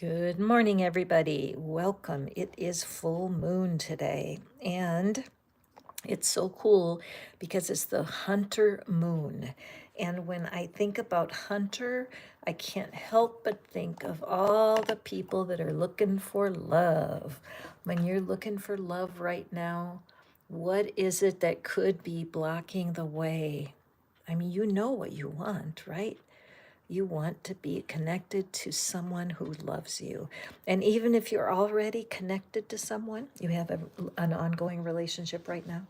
Good morning, everybody. Welcome. It is full moon today, and it's so cool because it's the hunter moon. And when I think about hunter, I can't help but think of all the people that are looking for love. When you're looking for love right now, what is it that could be blocking the way? I mean, you know what you want, right? You want to be connected to someone who loves you. And even if you're already connected to someone, you have an ongoing relationship right now,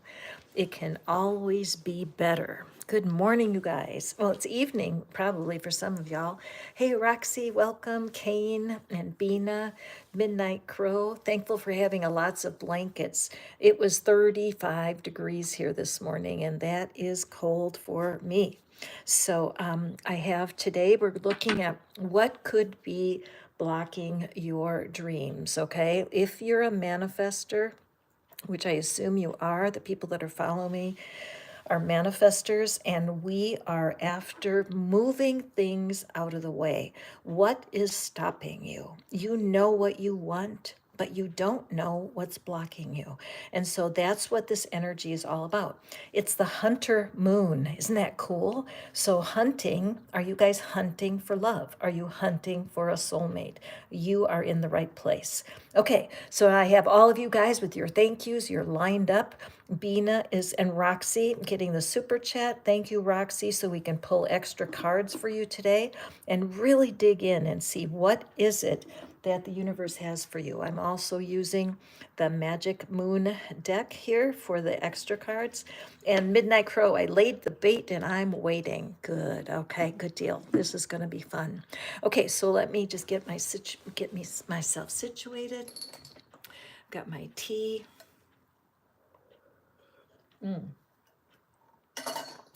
it can always be better. Good morning, you guys. Well, it's evening probably for some of y'all. Hey, Roxy, welcome. Kane and Bina, Midnight Crow. Thankful for having lots of blankets. It was 35 degrees here this morning, and that is cold for me. So I have today, we're looking at what could be blocking your dreams, okay? If you're a manifester, which I assume you are, the people that are following me are manifestors, and we are after moving things out of the way. What is stopping you? You know what you want, but you don't know what's blocking you. And so that's what this energy is all about. It's the hunter moon. Isn't that cool? So, hunting, are you guys hunting for love? Are you hunting for a soulmate? You are in the right place. Okay, so I have all of you guys with your thank yous. You're lined up. Bina is and Roxy getting the super chat. Thank you, Roxy, so we can pull extra cards for you today and really dig in and see what is it that the universe has for you. I'm also using the Magic Moon deck here for the extra cards. And Midnight Crow, I laid the bait and I'm waiting. Good. Okay, good deal. This is going to be fun. Okay, so let me just get myself situated. Got my tea.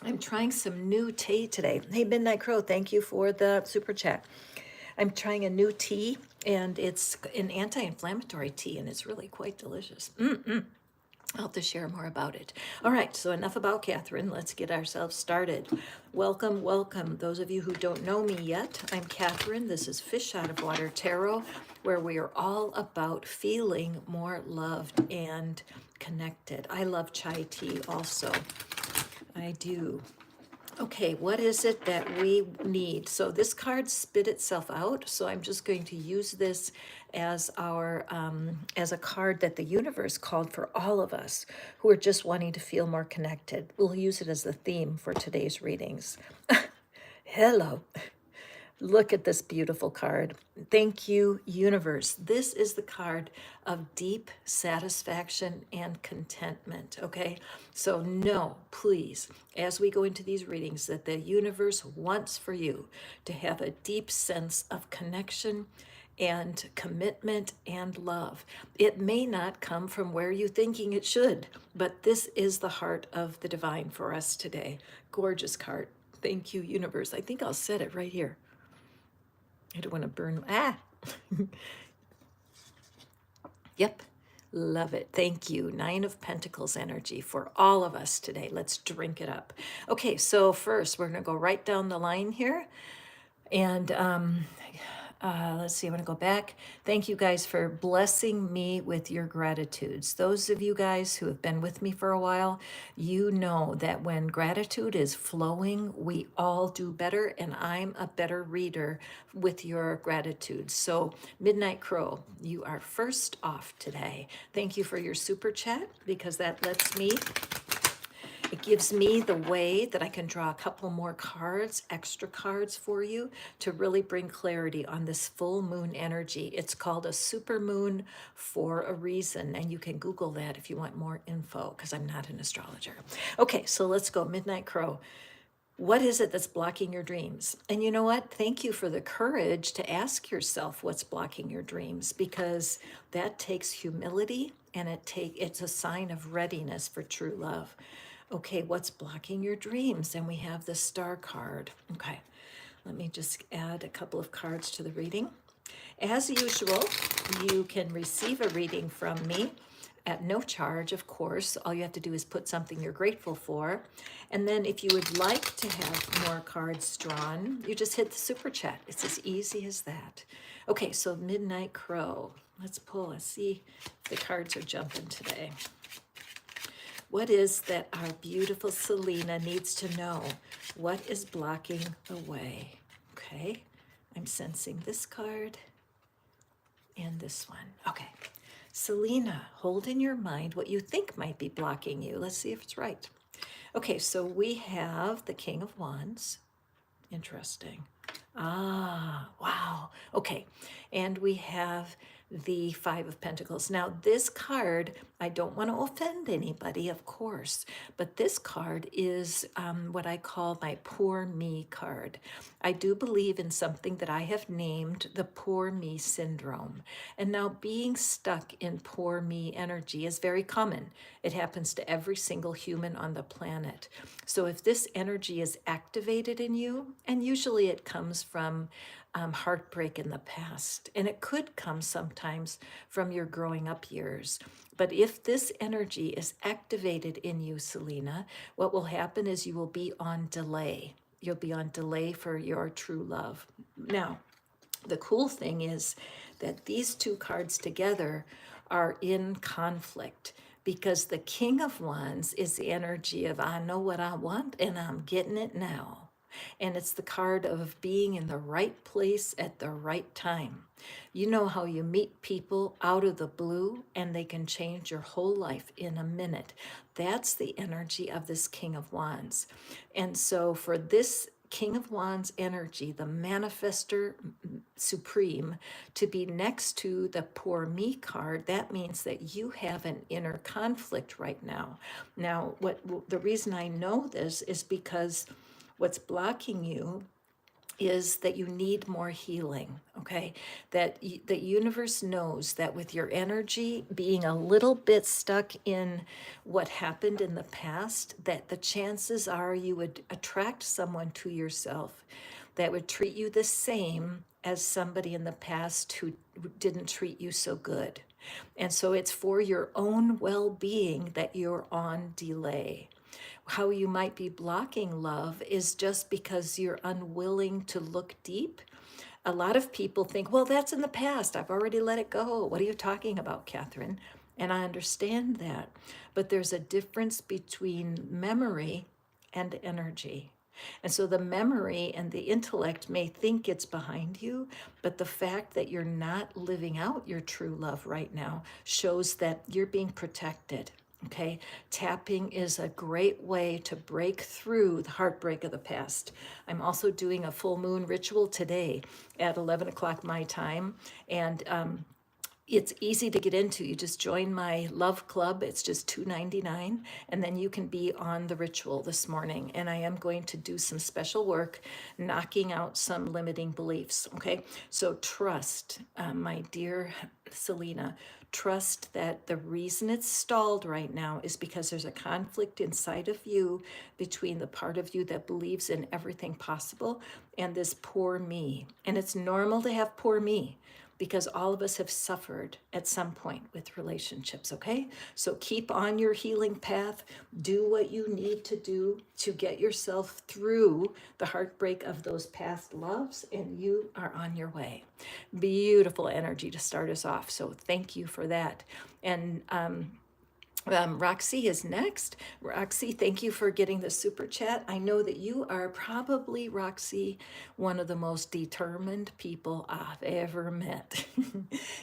I'm trying some new tea today. Hey, Midnight Crow, thank you for the super chat. I'm trying a new tea, and it's an anti-inflammatory tea, and it's really quite delicious. I'll have to share more about it. All right, so enough about Catherine. Let's get ourselves started. Welcome, welcome. Those of you who don't know me yet, I'm Catherine. This is Fish Out of Water Tarot, where we are all about feeling more loved and connected. I love chai tea also. I do. Okay, what is it that we need? So this card spit itself out, so I'm just going to use this as our as a card that the universe called for all of us who are just wanting to feel more connected. We'll use it as the theme for today's readings. Hello. Look at this beautiful card. Thank you, universe. This is the card of deep satisfaction and contentment, okay? So know, please, as we go into these readings, that the universe wants for you to have a deep sense of connection and commitment and love. It may not come from where you're thinking it should, but this is the heart of the divine for us today. Gorgeous card. Thank you, universe. I think I'll set it right here. I don't want to burn. Yep. Love it. Thank you. Nine of Pentacles energy for all of us today. Let's drink it up. Okay, so first we're going to go right down the line here. And let's see, I want to go back. Thank you guys for blessing me with your gratitudes. Those of you guys who have been with me for a while, you know that when gratitude is flowing, we all do better, and I'm a better reader with your gratitude. So, Midnight Crow, you are first off today. Thank you for your super chat, because that lets me it gives me the way that I can draw a couple more cards, extra cards for you to really bring clarity on this full moon energy. It's called a super moon for a reason, and you can Google that if you want more info, because I'm not an astrologer. Okay, so let's go. Midnight Crow. What is it that's blocking your dreams? And you know what? Thank you for the courage to ask yourself what's blocking your dreams, because that takes humility, and it's a sign of readiness for true love. Okay, what's blocking your dreams? And we have the Star card. Okay, let me just add a couple of cards to the reading. As usual, you can receive a reading from me at no charge, of course. All you have to do is put something you're grateful for. And then if you would like to have more cards drawn, you just hit the super chat. It's as easy as that. Okay, so Midnight Crow. Let's pull and see if the cards are jumping today. What is that our beautiful Selena needs to know? What is blocking the way? Okay, I'm sensing this card and this one. Okay, Selena, hold in your mind what you think might be blocking you. Let's see if it's right. Okay, so we have the King of Wands. Interesting. Ah, wow. Okay, and we have the Five of Pentacles. Now, this card, I don't want to offend anybody, of course, but this card is what I call my poor me card. I do believe in something that I have named the poor me syndrome. And now, being stuck in poor me energy is very common. It happens to every single human on the planet. So, if this energy is activated in you, and usually it comes from heartbreak in the past, and it could come sometimes from your growing up years. But if this energy is activated in you, Selena, what will happen is you will be on delay. You'll be on delay for your true love. Now, the cool thing is that these two cards together are in conflict because the King of Wands is the energy of I know what I want and I'm getting it now. And it's the card of being in the right place at the right time. You know how you meet people out of the blue and they can change your whole life in a minute. That's the energy of this King of Wands. And so for this King of Wands energy, the manifester supreme, to be next to the poor me card, that means that you have an inner conflict right now. Now, what the reason I know this is because what's blocking you is that you need more healing, okay? That the universe knows that with your energy being a little bit stuck in what happened in the past, that the chances are you would attract someone to yourself that would treat you the same as somebody in the past who didn't treat you so good. And so it's for your own well-being that you're on delay. How you might be blocking love is just because you're unwilling to look deep. A lot of people think, well, that's in the past. I've already let it go. What are you talking about, Catherine? And I understand that. But there's a difference between memory and energy. And so the memory and the intellect may think it's behind you, but the fact that you're not living out your true love right now shows that you're being protected. Okay, tapping is a great way to break through the heartbreak of the past. I'm also doing a full moon ritual today at 11 o'clock my time, and it's easy to get into. You just join my love club. It's just $2.99, and then you can be on the ritual this morning. And I am going to do some special work knocking out some limiting beliefs. Okay, so trust, my dear Selena, trust that the reason it's stalled right now is because there's a conflict inside of you between the part of you that believes in everything possible and this poor me. And it's normal to have poor me, because all of us have suffered at some point with relationships, okay? So keep on your healing path. Do what you need to do to get yourself through the heartbreak of those past loves, and you are on your way. Beautiful energy to start us off. So thank you for that. And Roxy is next. Roxy, thank you for getting the super chat. I know that you are probably, Roxy, one of the most determined people I've ever met.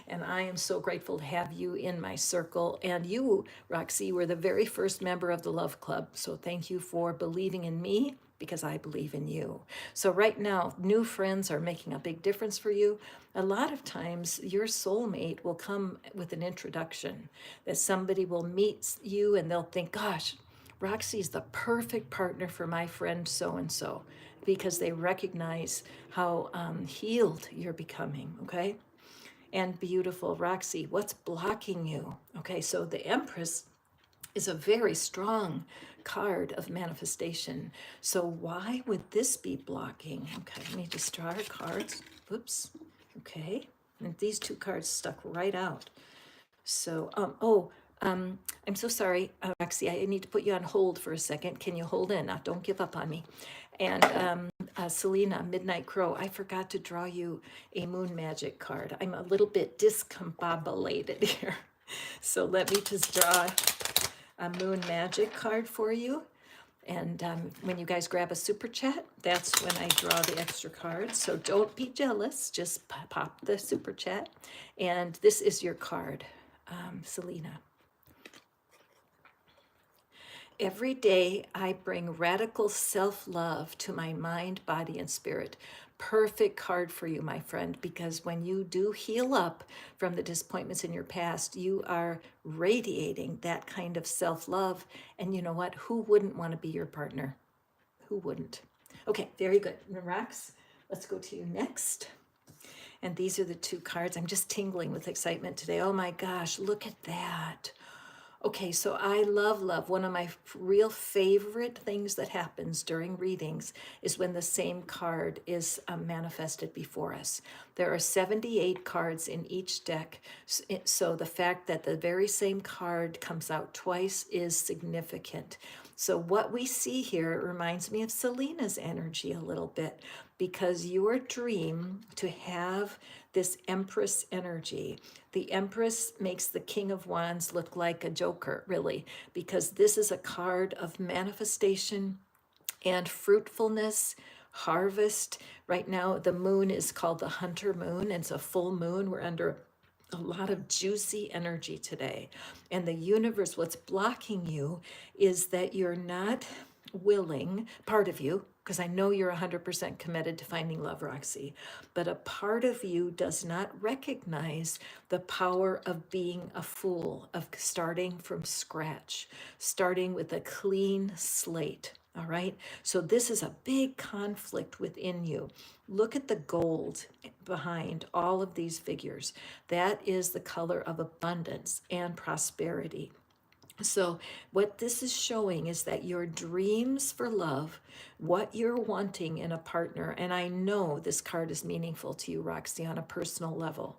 And I am so grateful to have you in my circle. And you, Roxy, were the very first member of the Love Club. So thank you for believing in me, because I believe in you. So right now, new friends are making a big difference for you. A lot of times your soulmate will come with an introduction, that somebody will meet you and they'll think, gosh, Roxy's the perfect partner for my friend so-and-so, because they recognize how healed you're becoming, okay? And beautiful, Roxy, what's blocking you? Okay, so the Empress is a very strong card of manifestation. So why would this be blocking? Okay, let me just draw our cards. Oops. Okay. And these two cards stuck right out. So, I'm so sorry, Roxy. I need to put you on hold for a second. Can you hold in? Now, don't give up on me. And Selena, Midnight Crow, I forgot to draw you a Moon Magic card. I'm a little bit discombobulated here. So let me just draw a Moon Magic card for you. And when you guys grab a super chat, that's when I draw the extra cards. So don't be jealous. Just pop the super chat. And this is your card, Selena. Every day I bring radical self-love to my mind, body, and spirit. Perfect card for you, my friend, because when you do heal up from the disappointments in your past, you are radiating that kind of self-love. And you know what? Who wouldn't want to be your partner? Who wouldn't? Okay, very good. Rox, let's go to you next. And these are the two cards. I'm just tingling with excitement today. Oh my gosh, look at that. Okay, so I love, one of my real favorite things that happens during readings is when the same card is manifested before us. There are 78 cards in each deck, so the fact that the very same card comes out twice is significant. So what we see here reminds me of Selena's energy a little bit, because your dream to have this Empress energy, the Empress makes the King of Wands look like a joker, really, because this is a card of manifestation and fruitfulness, harvest. Right now, the moon is called the Hunter Moon, and it's a full moon. We're under a lot of juicy energy today. And the universe, what's blocking you is that you're not willing, part of you, because I know you're 100% committed to finding love, Roxy, but a part of you does not recognize the power of being a fool, of starting from scratch, starting with a clean slate. All right. So this is a big conflict within you. Look at the gold behind all of these figures. That is the color of abundance and prosperity. So what this is showing is that your dreams for love, what you're wanting in a partner, and I know this card is meaningful to you, Roxy, on a personal level,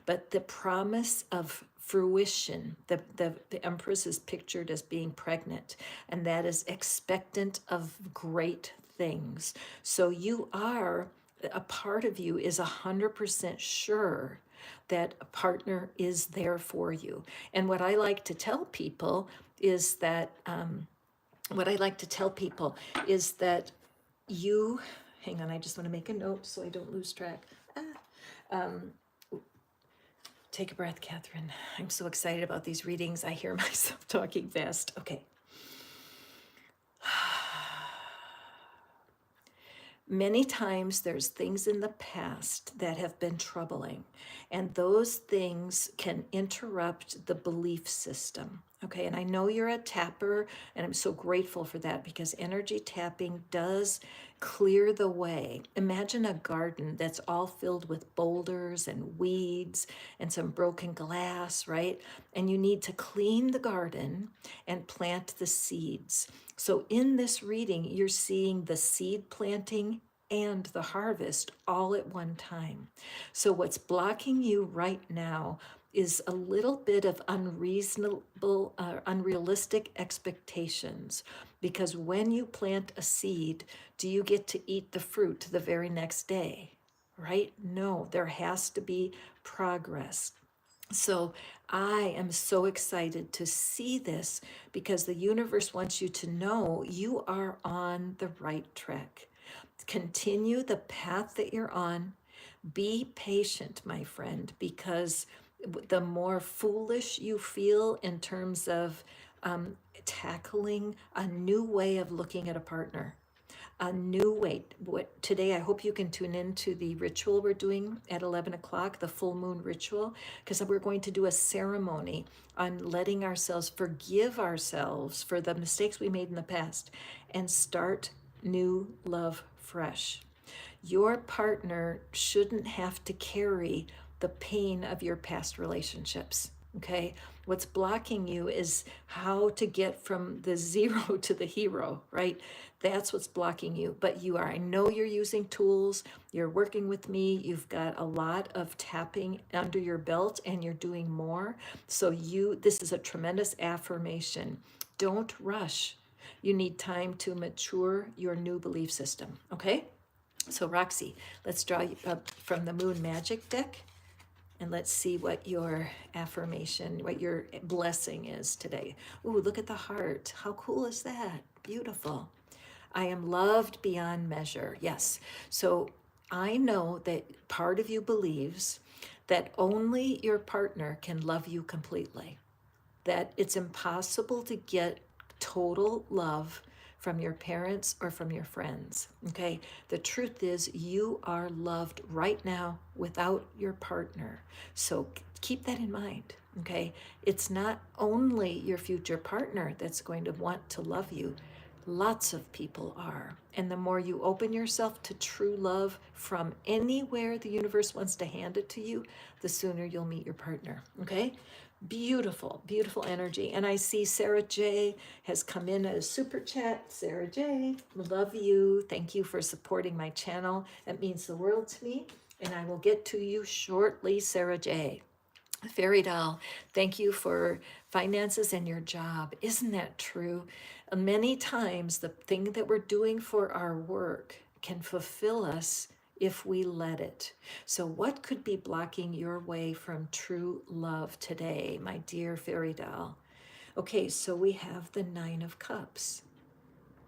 but the promise of fruition, the Empress is pictured as being pregnant, and that is expectant of great things. So you are, a part of you is 100% sure that a partner is there for you. And what I like to tell people is that, you, hang on, I just want to make a note so I don't lose track. Take a breath, Catherine. I'm so excited about these readings. I hear myself talking fast. Okay. Many times there's things in the past that have been troubling, and those things can interrupt the belief system. Okay, and I know you're a tapper, and I'm so grateful for that, because energy tapping does clear the way. Imagine a garden that's all filled with boulders and weeds and some broken glass, right? And you need to clean the garden and plant the seeds. So in this reading, you're seeing the seed planting and the harvest all at one time. So what's blocking you right now is a little bit of unrealistic expectations. Because when you plant a seed, do you get to eat the fruit the very next day? Right? No, there has to be progress. So I am so excited to see this, because the universe wants you to know you are on the right track. Continue the path that you're on. Be patient, my friend, because the more foolish you feel in terms of tackling a new way of looking at a partner, a new way. Today, I hope you can tune into the ritual we're doing at 11 o'clock, the full moon ritual, because we're going to do a ceremony on letting ourselves forgive ourselves for the mistakes we made in the past and start new love fresh. Your partner shouldn't have to carry the pain of your past relationships. Okay, what's blocking you is how to get from the zero to the hero, right? That's what's blocking you. But you are, I know you're using tools, you're working with me, you've got a lot of tapping under your belt and you're doing more. So this is a tremendous affirmation. Don't rush. You need time to mature your new belief system, okay? So Roxy, let's draw you up from the Moon Magic deck. And let's see what your affirmation, what your blessing is today. Ooh, look at the heart. How cool is that? Beautiful. I am loved beyond measure. Yes. So I know that part of you believes that only your partner can love you completely, that it's impossible to get total love from your parents or from your friends. Okay, the truth is you are loved right now without your partner. So keep that in mind. Okay, it's not only your future partner that's going to want to love you. Lots of people are. And the more you open yourself to true love from anywhere the universe wants to hand it to you, the sooner you'll meet your partner. Okay? Beautiful, beautiful energy. And I see Sarah J has come in as super chat. Sarah J, love you. Thank you for supporting my channel. It means the world to me. And I will get to you shortly, Sarah J. Fairy doll, thank you for finances and your job. Isn't that true? Many times the thing that we're doing for our work can fulfill us if we let it. So what could be blocking your way from true love today, my dear fairy doll? Okay, so we have the Nine of Cups.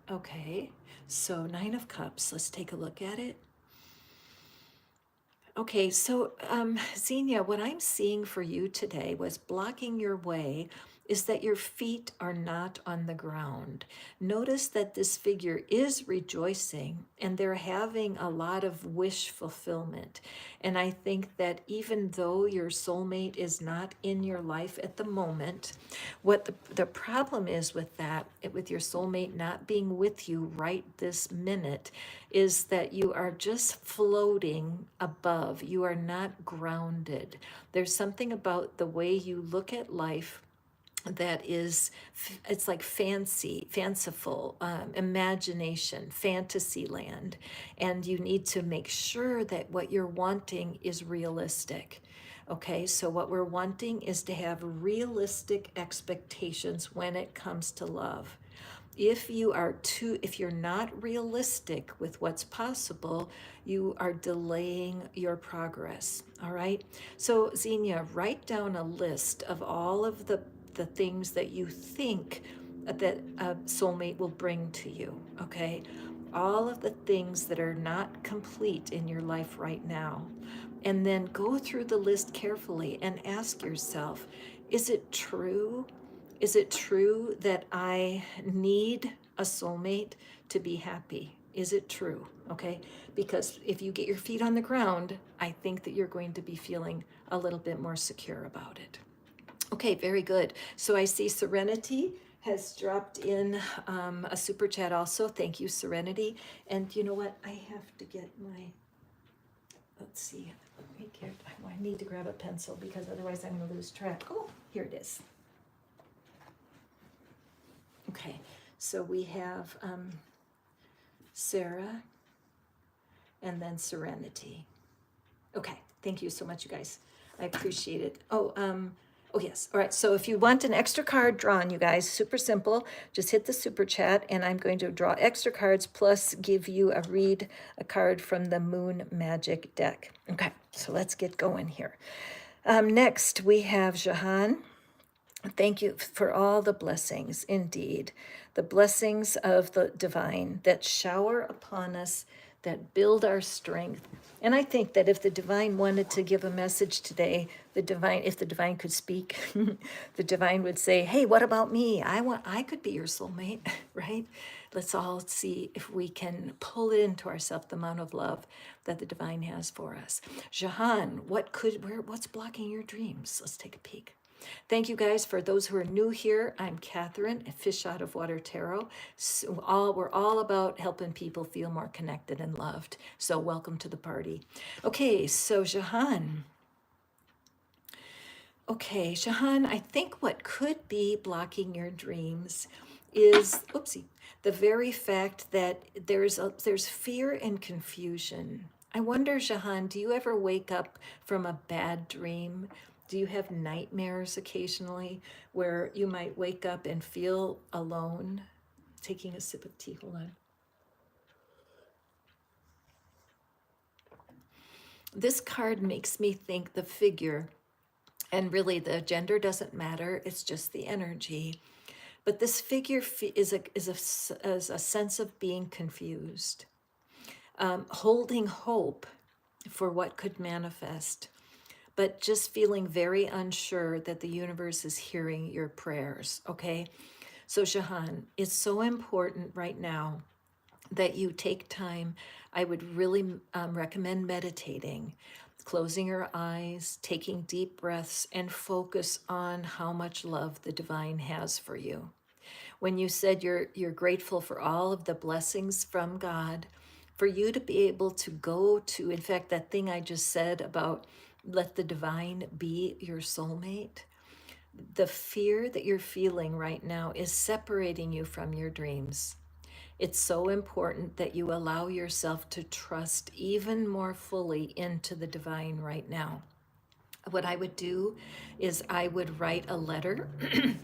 Okay, so Nine of Cups, let's take a look at it. Okay, so Xenia, what I'm seeing for you today was blocking your way is that your feet are not on the ground. Notice that this figure is rejoicing and they're having a lot of wish fulfillment. And I think that even though your soulmate is not in your life at the moment, what the problem is with that, with your soulmate not being with you right this minute, is that you are just floating above. You are not grounded. There's something about the way you look at life that is, it's like fanciful, imagination, fantasy land. And you need to make sure that what you're wanting is realistic. Okay, so what we're wanting is to have realistic expectations when it comes to love. If you're not realistic with what's possible, you are delaying your progress. All right. So Xenia, write down a list of all of the things that you think that a soulmate will bring to you. Okay. All of the things that are not complete in your life right now. And then go through the list carefully and ask yourself, is it true? Is it true that I need a soulmate to be happy? Is it true? Okay. Because if you get your feet on the ground, I think that you're going to be feeling a little bit more secure about it. Okay, very good. So I see Serenity has dropped in a super chat also. Thank you, Serenity. And you know what? I have to get my, let's see. I need to grab a pencil because otherwise I'm going to lose track. Oh, here it is. Okay, so we have Sarah and then Serenity. Okay, thank you so much, you guys. I appreciate it. Oh yes. All right, so if you want an extra card drawn, you guys, super simple. Just hit the super chat and I'm going to draw extra cards plus give you a card from the Moon Magic deck. Okay, so let's get going here. Next, we have Jahan. Thank you for all the blessings, indeed. The blessings of the divine that shower upon us, that build our strength. And I think that if the divine wanted to give a message today, if the divine could speak, the divine would say, hey, what about me? I could be your soulmate, right? Let's all see if we can pull into ourselves the amount of love that the divine has for us. Jahan, what's blocking your dreams? Let's take a peek. Thank you guys. For those who are new here, I'm Catherine, a Fish Out of Water Tarot. We're all about helping people feel more connected and loved. So welcome to the party. Okay, so Jahan. Okay, Shahan, I think what could be blocking your dreams is, oopsie, the very fact that there's fear and confusion. I wonder, Shahan, do you ever wake up from a bad dream? Do you have nightmares occasionally where you might wake up and feel alone? Taking a sip of tea, hold on. This card makes me think the figure, and really the gender doesn't matter, it's just the energy. But this figure is a sense of being confused, holding hope for what could manifest, but just feeling very unsure that the universe is hearing your prayers. Okay, so Shahan, it's so important right now that you take time. I would really recommend meditating, closing your eyes, taking deep breaths, and focus on how much love the divine has for you. When you said you're grateful for all of the blessings from God, for you to be able to go to, in fact, that thing I just said about let the divine be your soulmate, the fear that you're feeling right now is separating you from your dreams. It's so important that you allow yourself to trust even more fully into the divine right now. What I would do is I would write a letter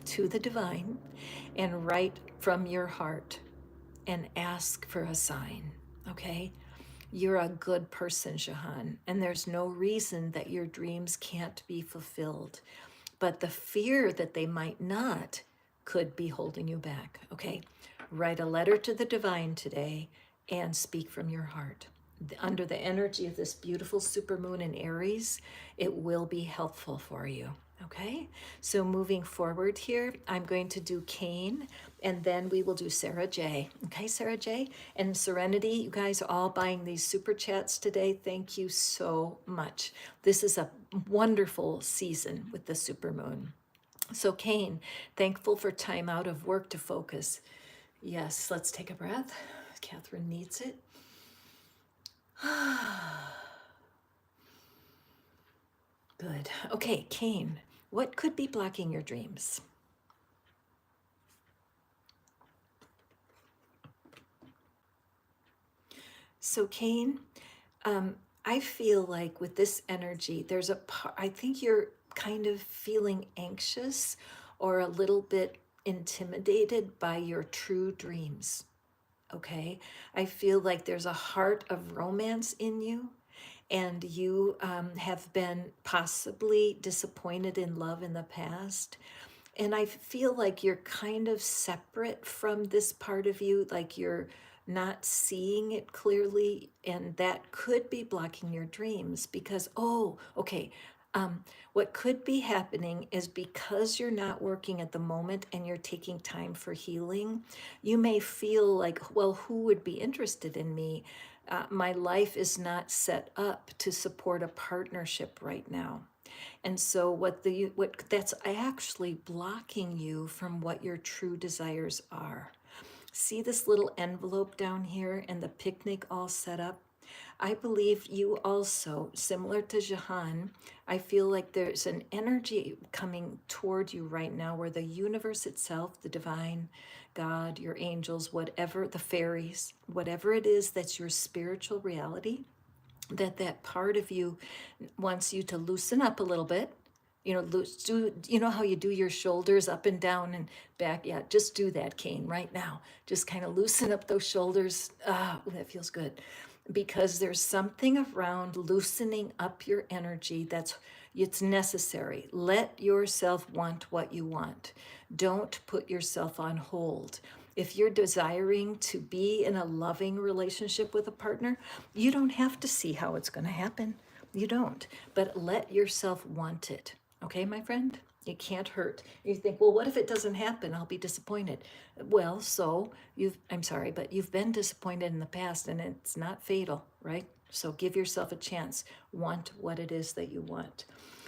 to the divine and write from your heart and ask for a sign, okay? You're a good person, Shahan, and there's no reason that your dreams can't be fulfilled. But the fear that they might not could be holding you back, okay? Write a letter to the divine today and speak from your heart. Under the energy of this beautiful supermoon in Aries, it will be helpful for you. Okay, so moving forward here, I'm going to do Kane and then we will do Sarah J. Okay, Sarah J. And Serenity, you guys are all buying these super chats today. Thank you so much. This is a wonderful season with the supermoon. So, Kane, thankful for time out of work to focus. Yes, let's take a breath. Catherine needs it. Good. Okay, Kane, what could be blocking your dreams? So, Kane, I feel like with this energy, there's a part, I think you're kind of feeling anxious or a little bit intimidated by your true dreams. Okay. I feel like there's a heart of romance in you, and you have been possibly disappointed in love in the past. And I feel like you're kind of separate from this part of you, like you're not seeing it clearly, and that could be blocking your dreams because, oh, okay. What could be happening is because you're not working at the moment and you're taking time for healing, you may feel like, well, who would be interested in me? My life is not set up to support a partnership right now. And so what that's actually blocking you from what your true desires are. See this little envelope down here and the picnic all set up? I believe you also, similar to Jahan, I feel like there's an energy coming toward you right now where the universe itself, the divine, God, your angels, whatever, the fairies, whatever it is that's your spiritual reality, that part of you wants you to loosen up a little bit. You know how you do your shoulders up and down and back? Yeah, just do that, Kane, right now. Just kind of loosen up those shoulders. Ah, that feels good. Because there's something around loosening up your energy it's necessary. Let yourself want what you want. Don't put yourself on hold. If you're desiring to be in a loving relationship with a partner, you don't have to see how it's going to happen. You don't. But let yourself want it. Okay, my friend? It can't hurt. You think, well, what if it doesn't happen? I'll be disappointed. Well, I'm sorry, but you've been disappointed in the past and it's not fatal, right? So give yourself a chance. Want what it is that you want.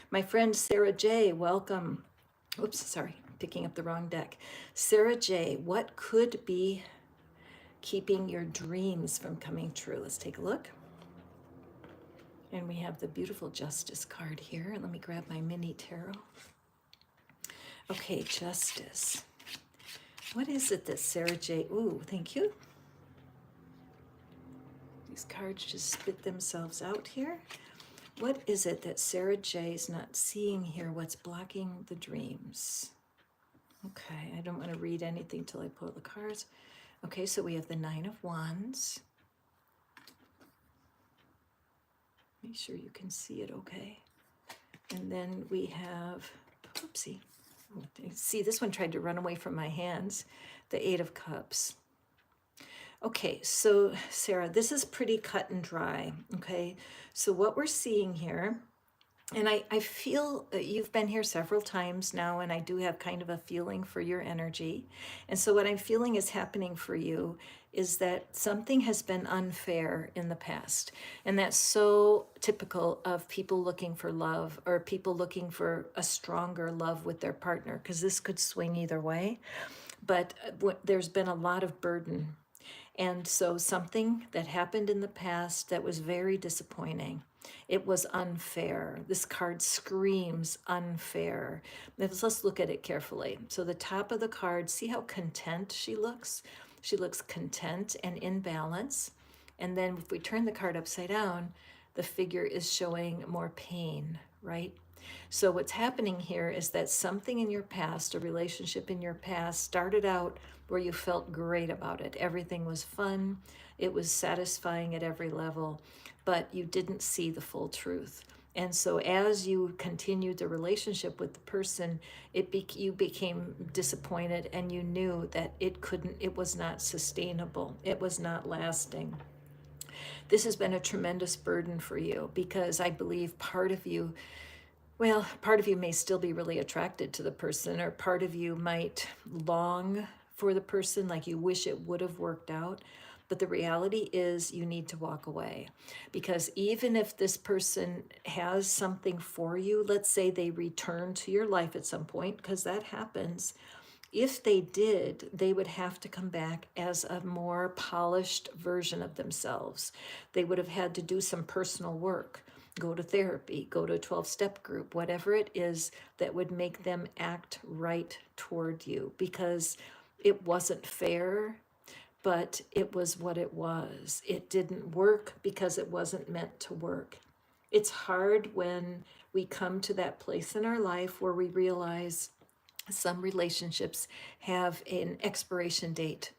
My friend Sarah J, welcome. Oops, sorry, picking up the wrong deck. Sarah J, what could be keeping your dreams from coming true? Let's take a look. And we have the beautiful Justice card here. Let me grab my mini tarot. Okay, Justice. What is it that Sarah J... Ooh, thank you. These cards just spit themselves out here. What is it that Sarah J is not seeing here? What's blocking the dreams? Okay, I don't want to read anything till I pull the cards. Okay, so we have the Nine of Wands. Make sure you can see it okay. And then we have, oopsie. See, this one tried to run away from my hands. The Eight of Cups. Okay, so Sarah, this is pretty cut and dry, okay? So what we're seeing here, and I feel that you've been here several times now, and I do have kind of a feeling for your energy. And so what I'm feeling is happening for you is that something has been unfair in the past. And that's so typical of people looking for love or people looking for a stronger love with their partner, because this could swing either way. But there's been a lot of burden. And so something that happened in the past that was very disappointing. It was unfair. This card screams unfair. Let's look at it carefully. So the top of the card, see how content she looks? She looks content and in balance. And then if we turn the card upside down, the figure is showing more pain, right? So what's happening here is that something in your past, a relationship in your past, started out where you felt great about it. Everything was fun. It was satisfying at every level, but you didn't see the full truth. And so as you continued the relationship with the person, you became disappointed, and you knew that it was not sustainable. It was not lasting. This has been a tremendous burden for you, because I believe part of you may still be really attracted to the person, or part of you might long for the person, like you wish it would have worked out. But the reality is you need to walk away, because even if this person has something for you, let's say they return to your life at some point, because that happens. If they did, they would have to come back as a more polished version of themselves. They would have had to do some personal work, go to therapy, go to a 12-step group, whatever it is that would make them act right toward you, because it wasn't fair, but it was what it was. It didn't work because it wasn't meant to work. It's hard when we come to that place in our life where we realize some relationships have an expiration date.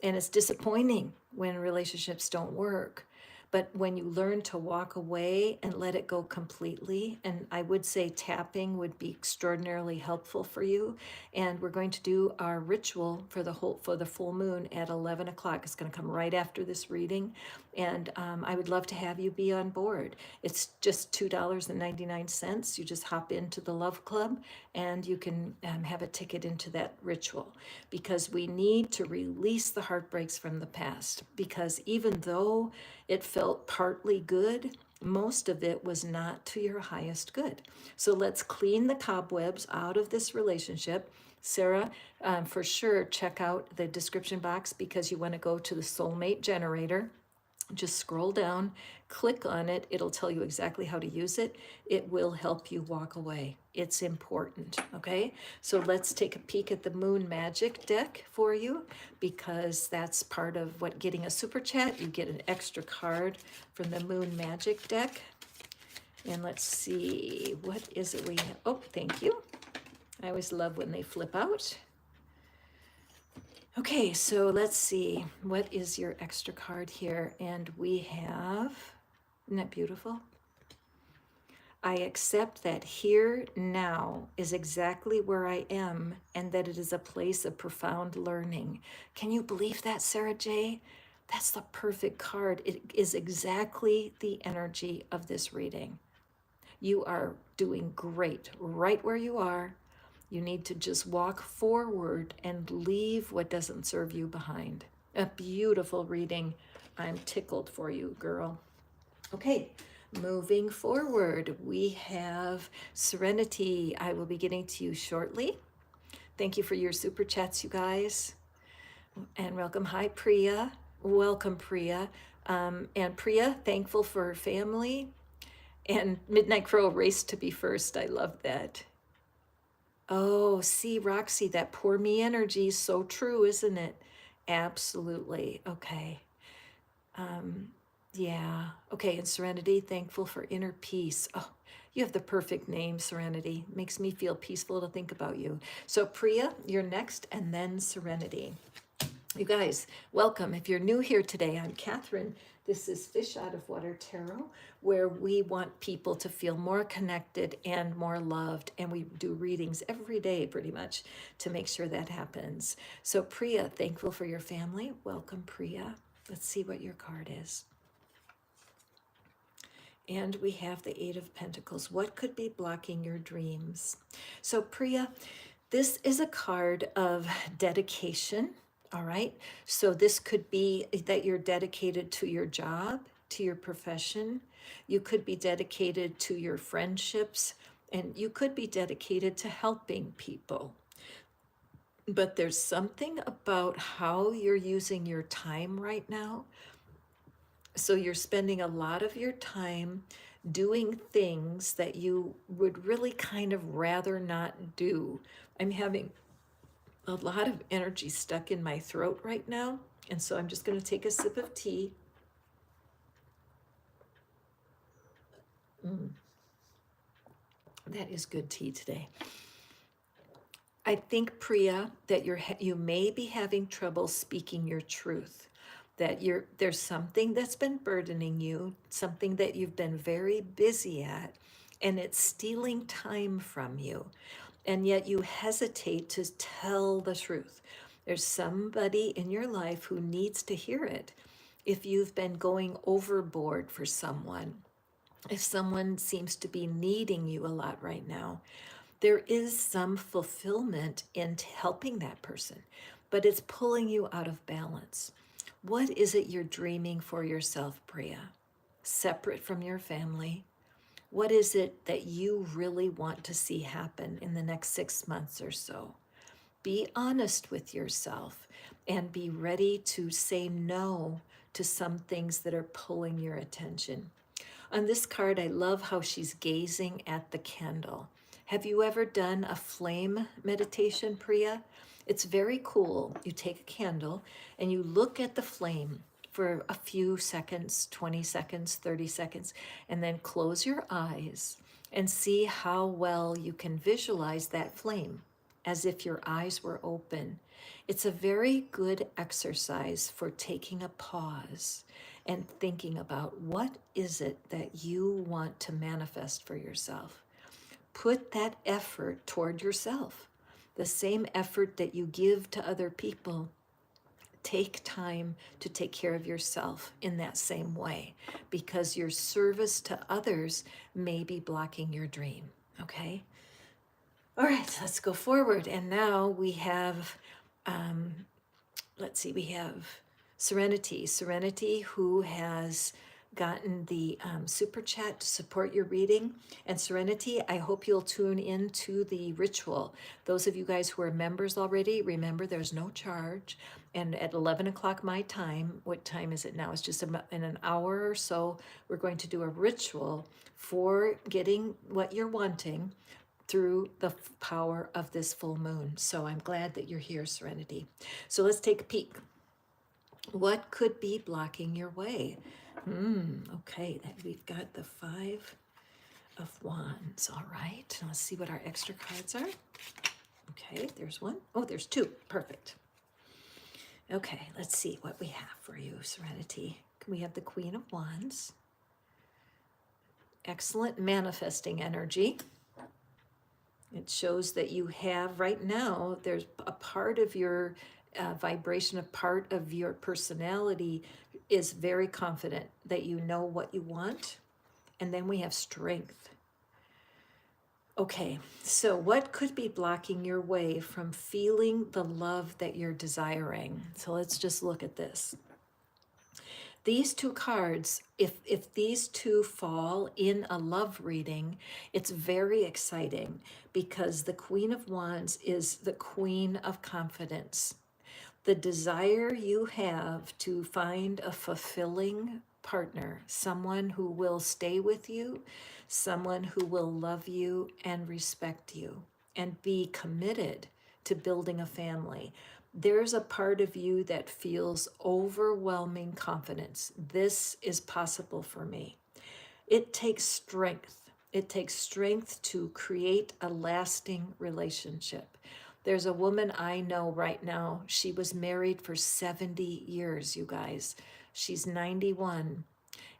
And it's disappointing when relationships don't work. But when you learn to walk away and let it go completely, and I would say tapping would be extraordinarily helpful for you. And we're going to do our ritual for the full moon at 11 o'clock. It's going to come right after this reading. And I would love to have you be on board. It's just $2.99. You just hop into the Love Club and you can have a ticket into that ritual, because we need to release the heartbreaks from the past. Because even though it felt partly good, most of it was not to your highest good. So let's clean the cobwebs out of this relationship. Sarah, for sure, check out the description box, because you want to go to the soulmate generator. Just scroll down, click on it. It'll tell you exactly how to use it. It will help you walk away. It's important, okay? So let's take a peek at the Moon Magic deck for you, because that's part of what getting a super chat. You get an extra card from the Moon Magic deck. And let's see, what is it we have? Oh, thank you. I always love when they flip out. Okay, so let's see, what is your extra card here? And we have, isn't that beautiful? I accept that here now is exactly where I am, and that it is a place of profound learning. Can you believe that, Sarah J? That's the perfect card. It is exactly the energy of this reading. You are doing great right where you are. You need to just walk forward and leave what doesn't serve you behind. A beautiful reading. I'm tickled for you, girl. Okay, moving forward, we have Serenity. I will be getting to you shortly. Thank you for your super chats, you guys. And welcome. Hi, Priya. Welcome, Priya. And Priya, thankful for her family. And Midnight Crow, race to be first. I love that. Oh, see, Roxy, that poor me energy is so true, isn't it? Absolutely. Okay. Um, yeah. Okay. And Serenity, thankful for inner peace. Oh, you have the perfect name, Serenity. Makes me feel peaceful to think about you. So, Priya, you're next, and then Serenity. You guys, welcome. If you're new here today, I'm Catherine. This is Fish Out of Water Tarot, where we want people to feel more connected and more loved. And we do readings every day, pretty much, to make sure that happens. So, Priya, thankful for your family. Welcome, Priya. Let's see what your card is. And we have the Eight of Pentacles. What could be blocking your dreams? So, Priya, this is a card of dedication. All right. So, this could be that you're dedicated to your job, to your profession. You could be dedicated to your friendships, and you could be dedicated to helping people. But there's something about how you're using your time right now. So you're spending a lot of your time doing things that you would really kind of rather not do. I'm having a lot of energy stuck in my throat right now. And so I'm just going to take a sip of tea. Mm, that is good tea today. I think, Priya, that you may be having trouble speaking your truth. That there's something that's been burdening you, something that you've been very busy at, and it's stealing time from you. And yet you hesitate to tell the truth. There's somebody in your life who needs to hear it. If you've been going overboard for someone, if someone seems to be needing you a lot right now, there is some fulfillment in helping that person, but it's pulling you out of balance. What is it you're dreaming for yourself, Priya? Separate from your family? What is it that you really want to see happen in the next 6 months or so? Be honest with yourself and be ready to say no to some things that are pulling your attention. On this card, I love how she's gazing at the candle. Have you ever done a flame meditation, Priya? It's very cool. You take a candle and you look at the flame for a few seconds, 20 seconds, 30 seconds, and then close your eyes and see how well you can visualize that flame as if your eyes were open. It's a very good exercise for taking a pause and thinking about what is it that you want to manifest for yourself. Put that effort toward yourself. The same effort that you give to other people, take time to take care of yourself in that same way, because your service to others may be blocking your dream. Okay? All right, let's go forward. And now we have, let's see, we have Serenity. Serenity, who has gotten the super chat to support your reading. And Serenity, I hope you'll tune in to the ritual. Those of you guys who are members already, remember there's no charge. And at 11 o'clock my time, what time is it now? It's just about in an hour or so, we're going to do a ritual for getting what you're wanting through the power of this full moon. So I'm glad that you're here, Serenity. So let's take a peek. What could be blocking your way? Okay, we've got the Five of Wands. All right, let's see what our extra cards are. Okay, there's one. Oh, there's two. Perfect. Okay, let's see what we have for you, Serenity. We have the Queen of Wands. Excellent manifesting energy. It shows that you have right now, there's a part of your vibration, a part of your personality is very confident that you know what you want. And then we have strength. Okay, so what could be blocking your way from feeling the love that you're desiring? So let's just look at this. These two cards, if these two fall in a love reading, it's very exciting because the Queen of Wands is the Queen of Confidence. The desire you have to find a fulfilling partner, someone who will stay with you, someone who will love you and respect you and be committed to building a family. There's a part of you that feels overwhelming confidence. This is possible for me. It takes strength. It takes strength to create a lasting relationship. There's a woman I know right now. She was married for 70 years, you guys. She's 91.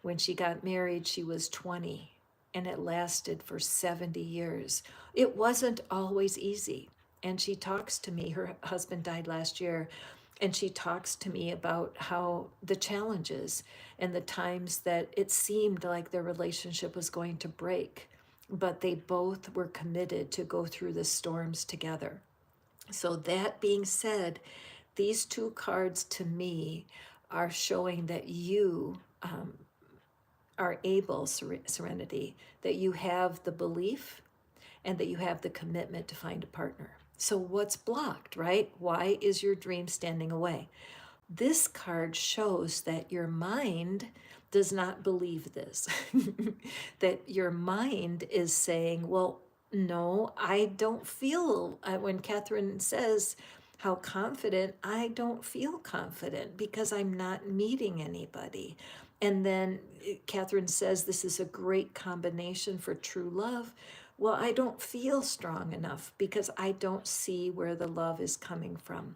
When she got married, she was 20, and it lasted for 70 years. It wasn't always easy. And she talks to me, her husband died last year, and she talks to me about how the challenges and the times that it seemed like their relationship was going to break, but they both were committed to go through the storms together. So, that being said, these two cards to me are showing that you are able, Serenity, that you have the belief and that you have the commitment to find a partner. So, what's blocked, right? Why is your dream standing away? This card shows that your mind does not believe this, that your mind is saying, well, no, I don't feel, when Catherine says how confident, I don't feel confident because I'm not meeting anybody. And then Catherine says this is a great combination for true love. Well, I don't feel strong enough because I don't see where the love is coming from.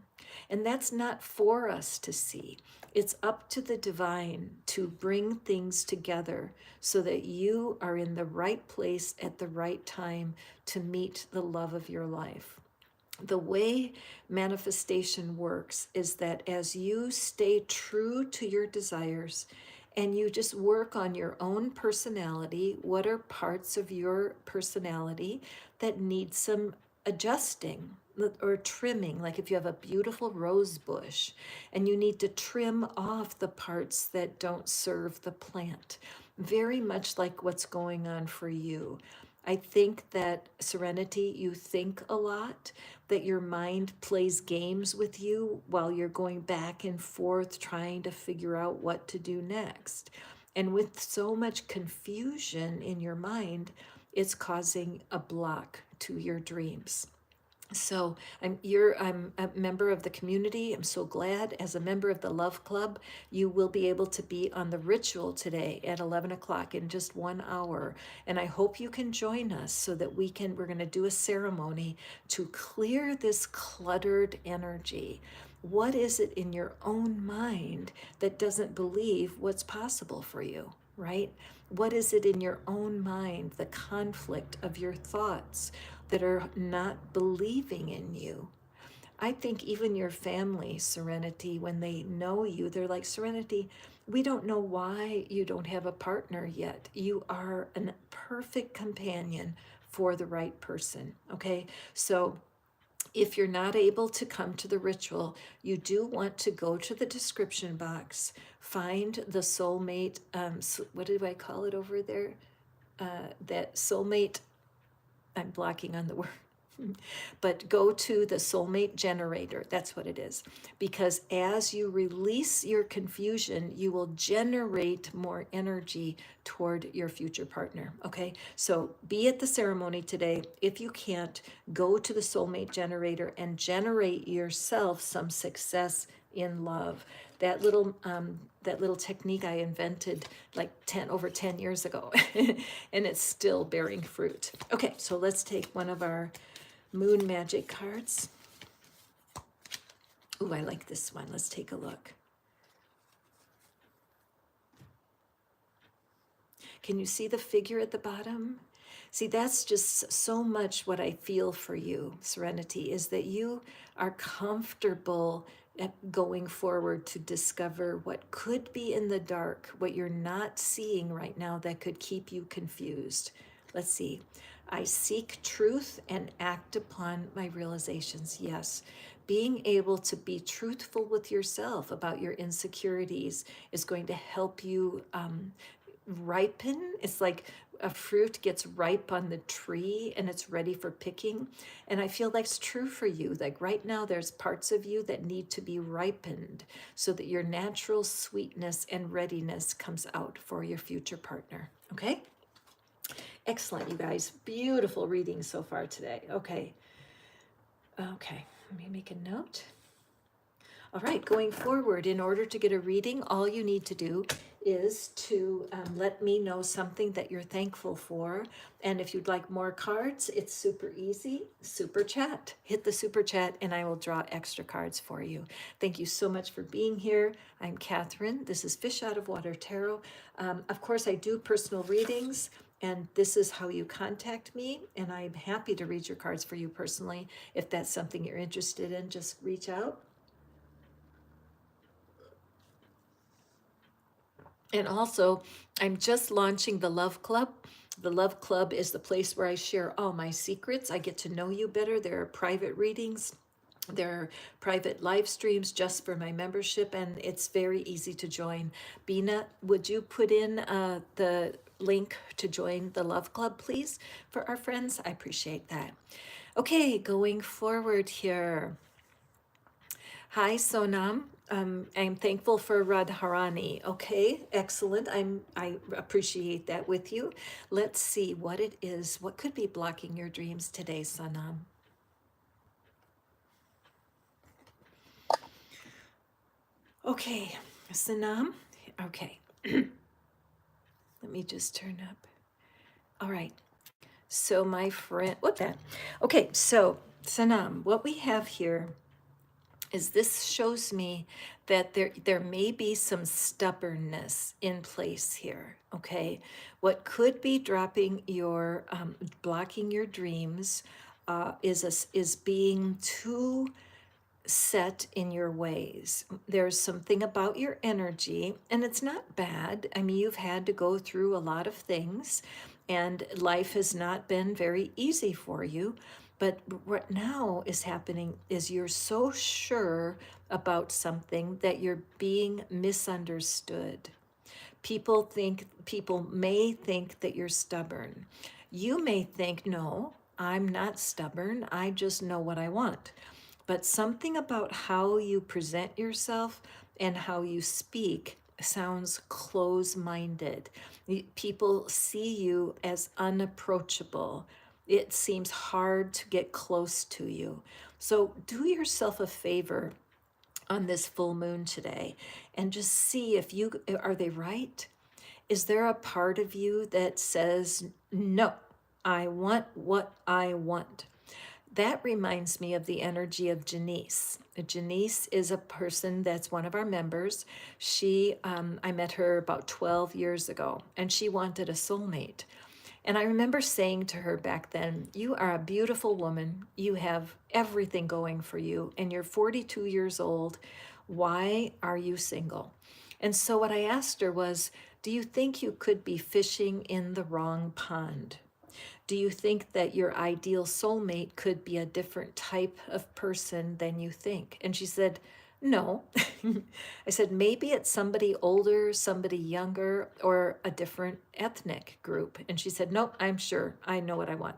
And that's not for us to see. It's up to the divine to bring things together so that you are in the right place at the right time to meet the love of your life. The way manifestation works is that as you stay true to your desires and you just work on your own personality, what are parts of your personality that need some adjusting or trimming? Like if you have a beautiful rose bush and you need to trim off the parts that don't serve the plant, very much like what's going on for you. I think that, Serenity, you think a lot, that your mind plays games with you while you're going back and forth trying to figure out what to do next. And with so much confusion in your mind, it's causing a block to your dreams. So I'm a member of the community. I'm so glad. As a member of the Love Club, you will be able to be on the ritual today at 11 o'clock in just 1 hour. And I hope you can join us so that we're going to do a ceremony to clear this cluttered energy. What is it in your own mind that doesn't believe what's possible for you, right? What is it in your own mind, the conflict of your thoughts that are not believing in you? I think even your family, Serenity, when they know you, they're like, Serenity, we don't know why you don't have a partner yet. You are a perfect companion for the right person, okay? So if you're not able to come to the ritual, you do want to go to the description box, find the soulmate, what do I call it over there? That soulmate, I'm blocking on the word. But go to the soulmate generator. That's what it is. Because as you release your confusion, you will generate more energy toward your future partner. Okay. So be at the ceremony today. If you can't, go to the soulmate generator and generate yourself some success in love. That little technique I invented like over 10 years ago, and it's still bearing fruit. Okay, so let's take one of our moon magic cards. Ooh, I like this one. Let's take a look. Can you see the figure at the bottom? See, that's just so much what I feel for you, Serenity, is that you are comfortable at going forward to discover what could be in the dark, what you're not seeing right now that could keep you confused. Let's see. I seek truth and act upon my realizations. Yes. Being able to be truthful with yourself about your insecurities is going to help you ripen. It's like a fruit gets ripe on the tree and it's ready for picking. And I feel that's true for you. Like right now, there's parts of you that need to be ripened so that your natural sweetness and readiness comes out for your future partner. Okay? Excellent, you guys. Beautiful reading so far today. Okay. Okay. Let me make a note. All right, going forward, in order to get a reading, all you need to do is to let me know something that you're thankful for. And if you'd like more cards, it's super easy. Super chat. Hit the super chat and I will draw extra cards for you. Thank you so much for being here. I'm Catherine. This is Fish Out of Water Tarot. Of course, I do personal readings. And this is how you contact me. And I'm happy to read your cards for you personally. If that's something you're interested in, just reach out. And also, I'm just launching the Love Club. The Love Club is the place where I share all my secrets. I get to know you better. There are private readings. There are private live streams just for my membership, and it's very easy to join. Bina, would you put in the link to join the Love Club, please, for our friends? I appreciate that. Okay, going forward here. Hi, Sonam. I'm thankful for Radharani. Okay, excellent. I appreciate that with you. Let's see what it is. What could be blocking your dreams today, Sonam? Okay, Sonam. Okay. Let me just turn up. All right. So my friend, what that? Okay, so Sonam, what we have here is this shows me that there may be some stubbornness in place here. Okay, what could be dropping your blocking your dreams is being too set in your ways. There's something about your energy, and it's not bad. I mean, you've had to go through a lot of things, and life has not been very easy for you. But what now is happening is you're so sure about something that you're being misunderstood. People may think that you're stubborn. You may think, no, I'm not stubborn. I just know what I want. But something about how you present yourself and how you speak sounds close-minded. People see you as unapproachable. It seems hard to get close to you. So do yourself a favor on this full moon today and just see if you are they right? Is there a part of you that says, no, I want what I want? That reminds me of the energy of Janice. Janice is a person that's one of our members. I met her about 12 years ago, and she wanted a soulmate. And I remember saying to her back then, you are a beautiful woman. You have everything going for you, and you're 42 years old. Why are you single? And so what I asked her was, do you think you could be fishing in the wrong pond? Do you think that your ideal soulmate could be a different type of person than you think? And she said, no. I said, maybe it's somebody older, somebody younger, or a different ethnic group. And she said, nope, I'm sure. I know what I want.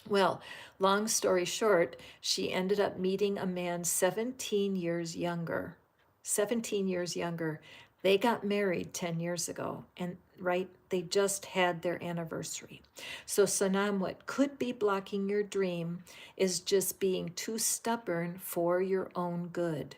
Well, long story short, she ended up meeting a man 17 years younger. 17 years younger. They got married 10 years ago, and right, they just had their anniversary. So, Sanam, what could be blocking your dream is just being too stubborn for your own good.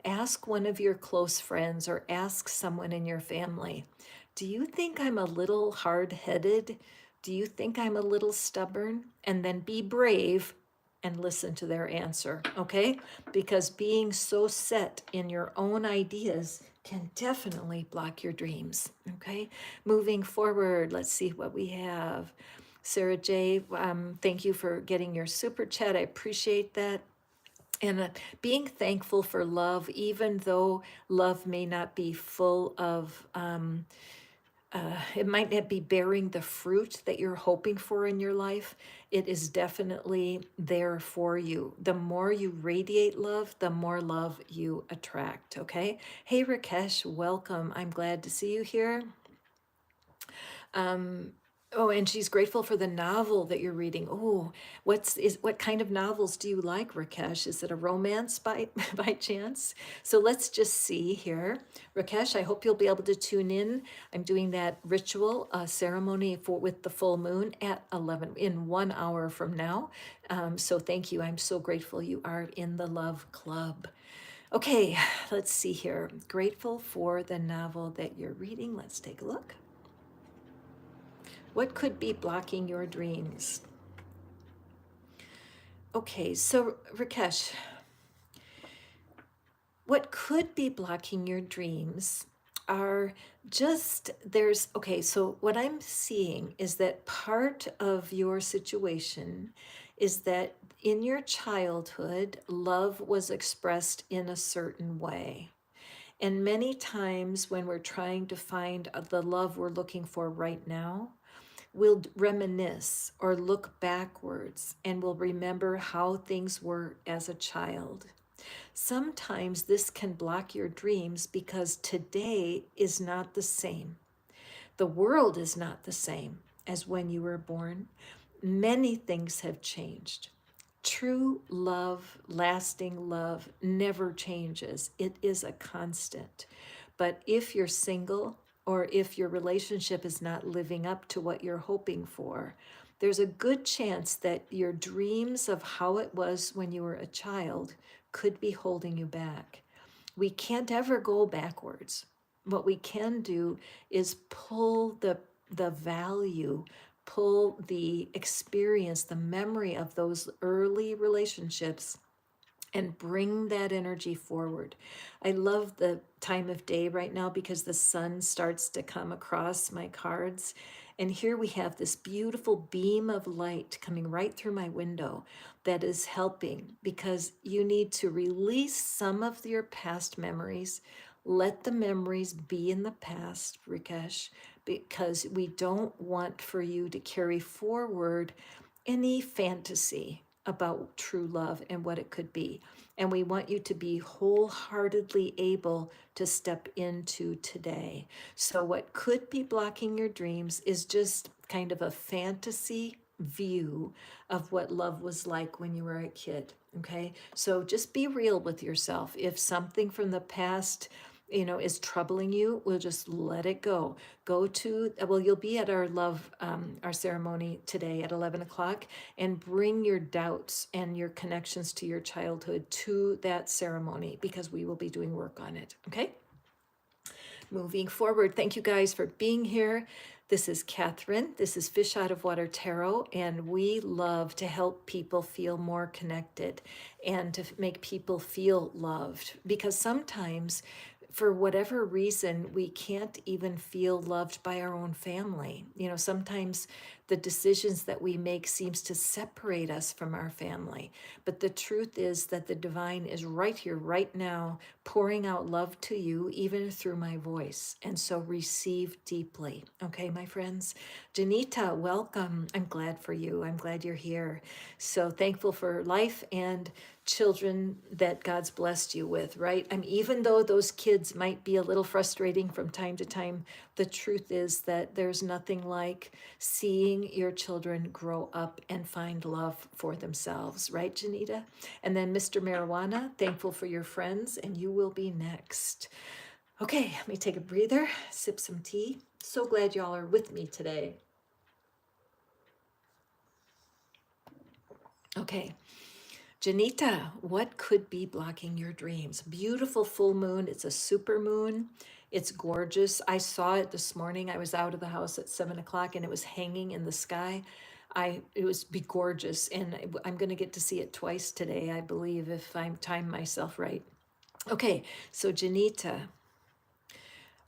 Ask one of your close friends or ask someone in your family, do you think I'm a little hard-headed? Do you think I'm a little stubborn? And then be brave and listen to their answer, okay? Because being so set in your own ideas can definitely block your dreams, okay? Moving forward, let's see what we have. Sarah J., thank you for getting your super chat. I appreciate that. And being thankful for love, even though love may not be full of, it might not be bearing the fruit that you're hoping for in your life, it is definitely there for you. The more you radiate love, the more love you attract, okay? Hey, Rakesh, welcome. I'm glad to see you here. Oh, and she's grateful for the novel that you're reading. Oh, what kind of novels do you like, Rakesh? Is it a romance by by chance? So let's just see here. Rakesh, I hope you'll be able to tune in. I'm doing that ritual ceremony for with the full moon at 11 in 1 hour from now. So thank you. I'm so grateful you are in the Love Club. Okay, let's see here. Grateful for the novel that you're reading. Let's take a look. What could be blocking your dreams? Okay, so Rakesh, what could be blocking your dreams are just okay, so what I'm seeing is that part of your situation is that in your childhood, love was expressed in a certain way. And many times when we're trying to find the love we're looking for right now, we'll reminisce or look backwards and we'll remember how things were as a child. Sometimes this can block your dreams because today is not the same. The world is not the same as when you were born. Many things have changed. True love, lasting love, never changes. It is a constant. But if you're single or if your relationship is not living up to what you're hoping for, there's a good chance that your dreams of how it was when you were a child could be holding you back. We can't ever go backwards. What we can do is pull the value, pull the experience, the memory of those early relationships and bring that energy forward. I love the time of day right now because the sun starts to come across my cards. And here we have this beautiful beam of light coming right through my window that is helping because you need to release some of your past memories. Let the memories be in the past, Rikesh, because we don't want for you to carry forward any fantasy about true love and what it could be. And we want you to be wholeheartedly able to step into today. So, what could be blocking your dreams is just kind of a fantasy view of what love was like when you were a kid. Okay. So, just be real with yourself. If something from the past, is troubling you, we'll just let it go. Go to, well, you'll be at our ceremony today at 11 o'clock, and bring your doubts and your connections to your childhood to that ceremony because we will be doing work on it. Okay. Moving forward, thank you guys for being here. This is Catherine. This is Fish Out of Water Tarot, and we love to help people feel more connected and to make people feel loved because sometimes, for whatever reason, we can't even feel loved by our own family. Sometimes the decisions that we make seems to separate us from our family. But the truth is that the divine is right here, right now, pouring out love to you, even through my voice. And so receive deeply. Okay, my friends? Janita, welcome. I'm glad for you. I'm glad you're here. So thankful for life and children that God's blessed you with, right? Even though those kids might be a little frustrating from time to time, the truth is that there's nothing like seeing your children grow up and find love for themselves, right, Janita? And then Mr. Marijuana, thankful for your friends, and you will be next. Okay, let me take a breather, sip some tea. So glad y'all are with me today. Okay. Janita, what could be blocking your dreams? Beautiful full moon. It's a super moon. It's gorgeous. I saw it this morning. I was out of the house at 7 o'clock and it was hanging in the sky. It was be gorgeous, and I'm going to get to see it twice today, I believe, if I time myself right. Okay, so Janita.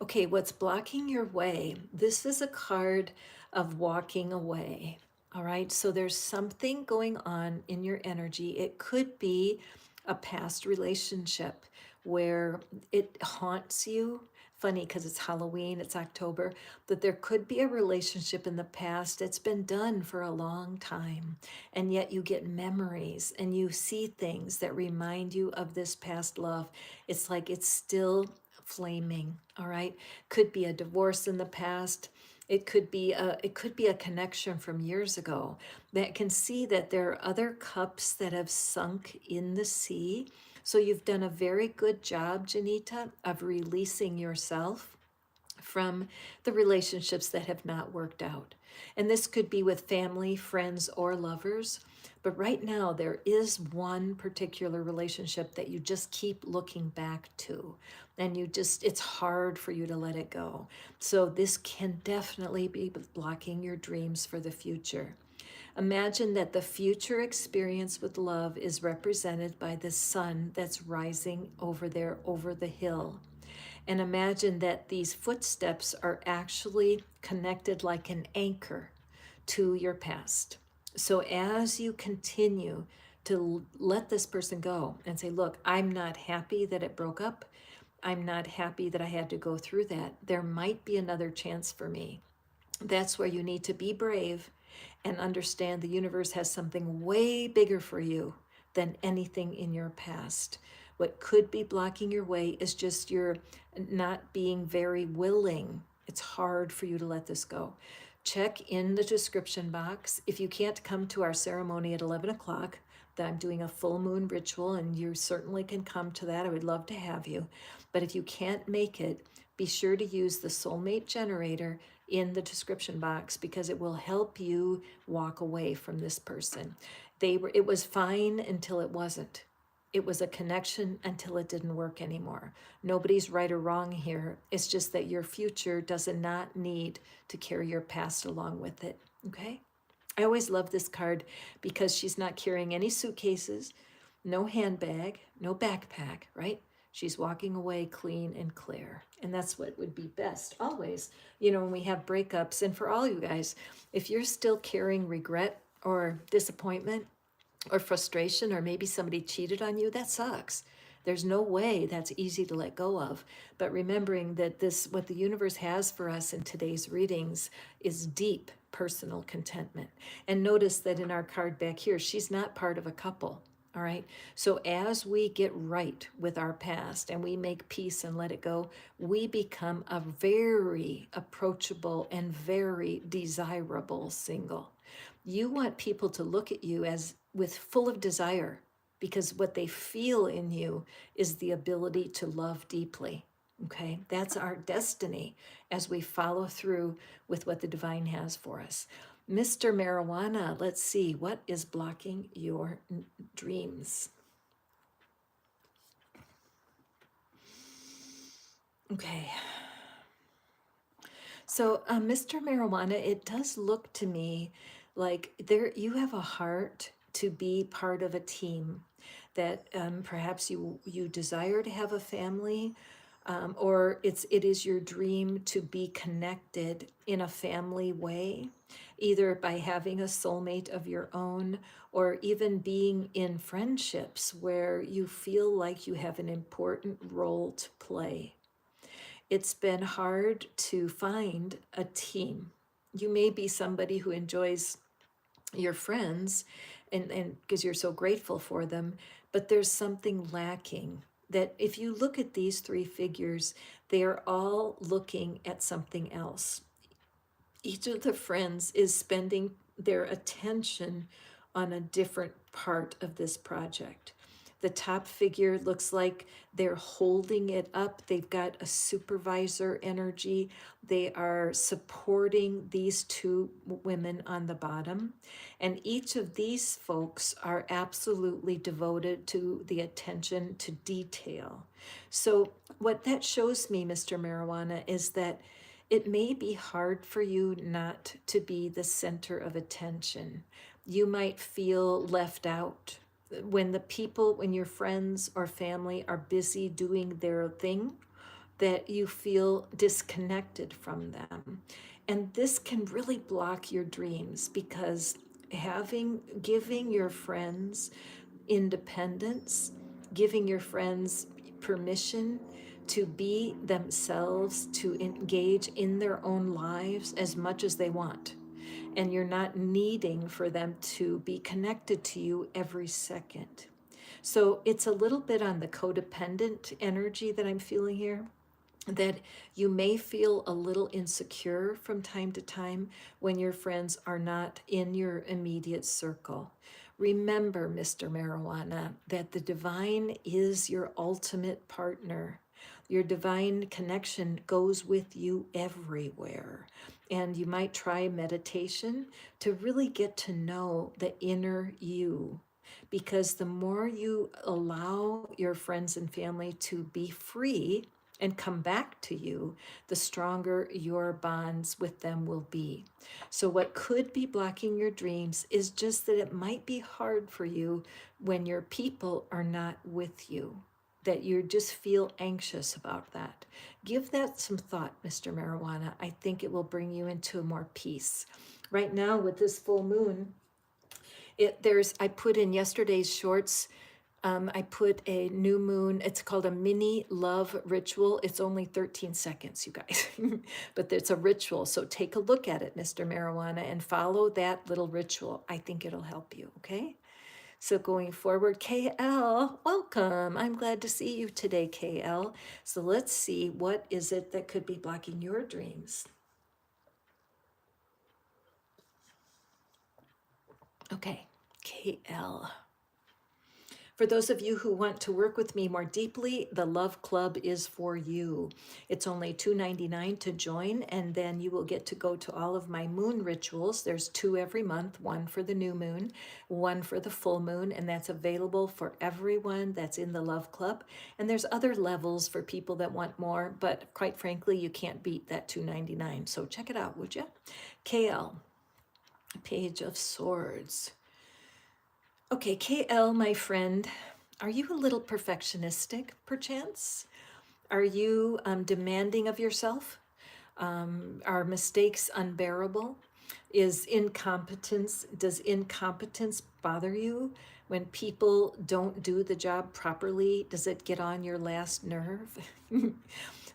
Okay, what's blocking your way? This is a card of walking away. All right, so there's something going on in your energy. It could be a past relationship where it haunts you. Funny because it's Halloween, it's October, but there could be a relationship in the past that's been done for a long time. And yet you get memories and you see things that remind you of this past love. It's like it's still flaming. All right, could be a divorce in the past. It could be a connection from years ago that can see that there are other cups that have sunk in the sea. So you've done a very good job, Janita, of releasing yourself from the relationships that have not worked out. And this could be with family, friends, or lovers. But right now, there is one particular relationship that you just keep looking back to. And it's hard for you to let it go. So, this can definitely be blocking your dreams for the future. Imagine that the future experience with love is represented by the sun that's rising over there over the hill. And imagine that these footsteps are actually connected like an anchor to your past. So as you continue to let this person go and say, look, I'm not happy that it broke up. I'm not happy that I had to go through that. There might be another chance for me. That's where you need to be brave and understand the universe has something way bigger for you than anything in your past. What could be blocking your way is just your not being very willing. It's hard for you to let this go. Check in the description box. If you can't come to our ceremony at 11 o'clock, that I'm doing a full moon ritual, and you certainly can come to that. I would love to have you. But if you can't make it, be sure to use the soulmate generator in the description box because it will help you walk away from this person. It was fine until it wasn't. It was a connection until it didn't work anymore. Nobody's right or wrong here. It's just that your future does not need to carry your past along with it. Okay? I always love this card because she's not carrying any suitcases, no handbag, no backpack, right? She's walking away clean and clear. And that's what would be best always, when we have breakups. And for all you guys, if you're still carrying regret or disappointment or frustration, or maybe somebody cheated on you, that sucks. There's no way that's easy to let go of. But remembering that what the universe has for us in today's readings is deep personal contentment. And notice that in our card back here, she's not part of a couple. All right. So as we get right with our past and we make peace and let it go, we become a very approachable and very desirable single. You want people to look at you as with full of desire because what they feel in you is the ability to love deeply. Okay, that's our destiny as we follow through with what the divine has for us. Mr. Marijuana, let's see, what is blocking your dreams? Okay. So, Mr. Marijuana, it does look to me like you have a heart to be part of a team that perhaps you desire to have a family, or it is your dream to be connected in a family way, either by having a soulmate of your own or even being in friendships where you feel like you have an important role to play. It's been hard to find a team. You may be somebody who enjoys your friends and because you're so grateful for them, but there's something lacking. That if you look at these three figures, they are all looking at something else. Each of the friends is spending their attention on a different part of this project. The top figure looks like they're holding it up. They've got a supervisor energy. They are supporting these two women on the bottom. And each of these folks are absolutely devoted to the attention to detail. So, what that shows me, Mr. Marijuana, is that it may be hard for you not to be the center of attention. You might feel left out when your friends or family are busy doing their thing, that you feel disconnected from them. And this can really block your dreams because giving your friends independence, giving your friends permission to be themselves, to engage in their own lives as much as they want. And you're not needing for them to be connected to you every second. So it's a little bit on the codependent energy that I'm feeling here. that you may feel a little insecure from time to time when your friends are not in your immediate circle. Remember, Mr. Marijuana, that the divine is your ultimate partner. Your divine connection goes with you everywhere. And you might try meditation to really get to know the inner you. Because the more you allow your friends and family to be free and come back to you, the stronger your bonds with them will be. So, what could be blocking your dreams is just that it might be hard for you when your people are not with you, that you just feel anxious about that. Give that some thought, Mr. Marijuana. I think it will bring you into more peace. Right now, with this full moon, I put in yesterday's shorts. I put a new moon. It's called a mini love ritual. It's only 13 seconds, you guys, but it's a ritual. So take a look at it, Mr. Marijuana, and follow that little ritual. I think it'll help you. Okay. So going forward, KL, welcome. I'm glad to see you today, KL. So let's see, what is it that could be blocking your dreams? Okay, KL. For those of you who want to work with me more deeply, the Love Club is for you. It's only $2.99 to join, and then you will get to go to all of my moon rituals. There's 2 every month, one for the new moon, one for the full moon, and that's available for everyone that's in the Love Club. And there's other levels for people that want more, but quite frankly, you can't beat that $2.99. So check it out, would you? KL, Page of Swords. Okay, KL, my friend, are you a little perfectionistic, perchance? Are you demanding of yourself? Are mistakes unbearable? Does incompetence bother you? When people don't do the job properly, does it get on your last nerve?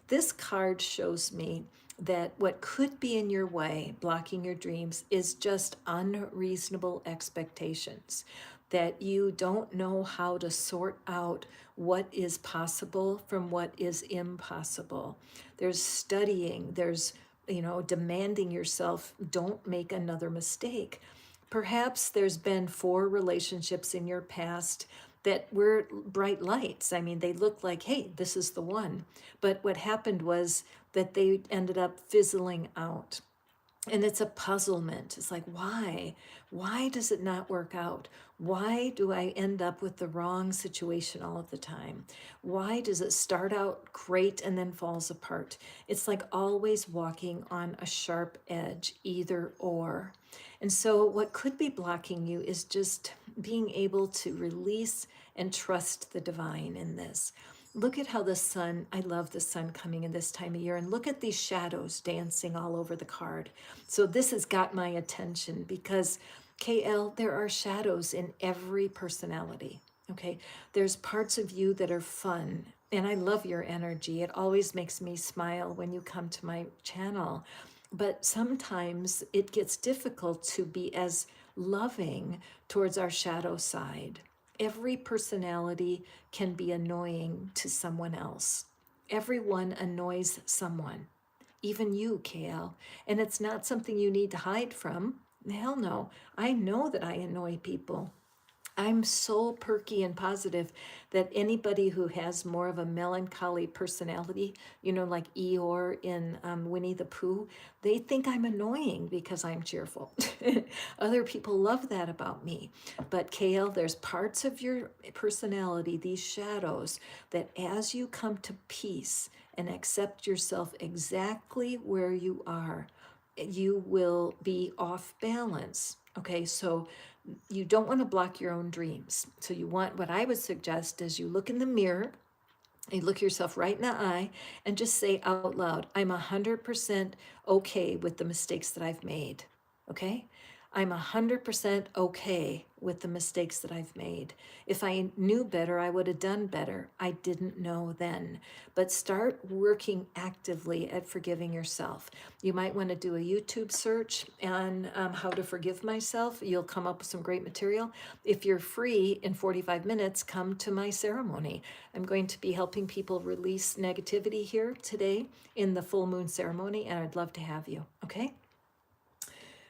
This card shows me that what could be in your way, blocking your dreams, is just unreasonable expectations. That you don't know how to sort out what is possible from what is impossible. There's studying, there's, demanding yourself, don't make another mistake. Perhaps there's been 4 relationships in your past that were bright lights. I mean, they looked like, hey, this is the one. But what happened was that they ended up fizzling out. And it's a puzzlement. It's like, why? Why does it not work out? Why do I end up with the wrong situation all of the time? Why does it start out great and then falls apart? It's like always walking on a sharp edge, either or. And so, what could be blocking you is just being able to release and trust the divine in this. Look at how the sun, I love the sun coming in this time of year, and look at these shadows dancing all over the card. So this has got my attention because, KL, there are shadows in every personality. Okay, there's parts of you that are fun, and I love your energy. It always makes me smile when you come to my channel. But sometimes it gets difficult to be as loving towards our shadow side. Every personality can be annoying to someone else. Everyone annoys someone, even you, KL. And it's not something you need to hide from. Hell no. I know that I annoy people. I'm so perky and positive that anybody who has more of a melancholy personality, like Eeyore in Winnie the Pooh, they think I'm annoying because I'm cheerful. Other people love that about me. But KL, there's parts of your personality, these shadows, that as you come to peace and accept yourself exactly where you are, you will be off balance. Okay, so you don't want to block your own dreams. So what I would suggest is you look in the mirror, you look yourself right in the eye, and just say out loud, I'm 100% okay with the mistakes that I've made. Okay? I'm 100% okay with the mistakes that I've made. If I knew better, I would have done better. I didn't know then. But start working actively at forgiving yourself. You might want to do a YouTube search on how to forgive myself. You'll come up with some great material. If you're free in 45 minutes, come to my ceremony. I'm going to be helping people release negativity here today in the full moon ceremony, and I'd love to have you. Okay?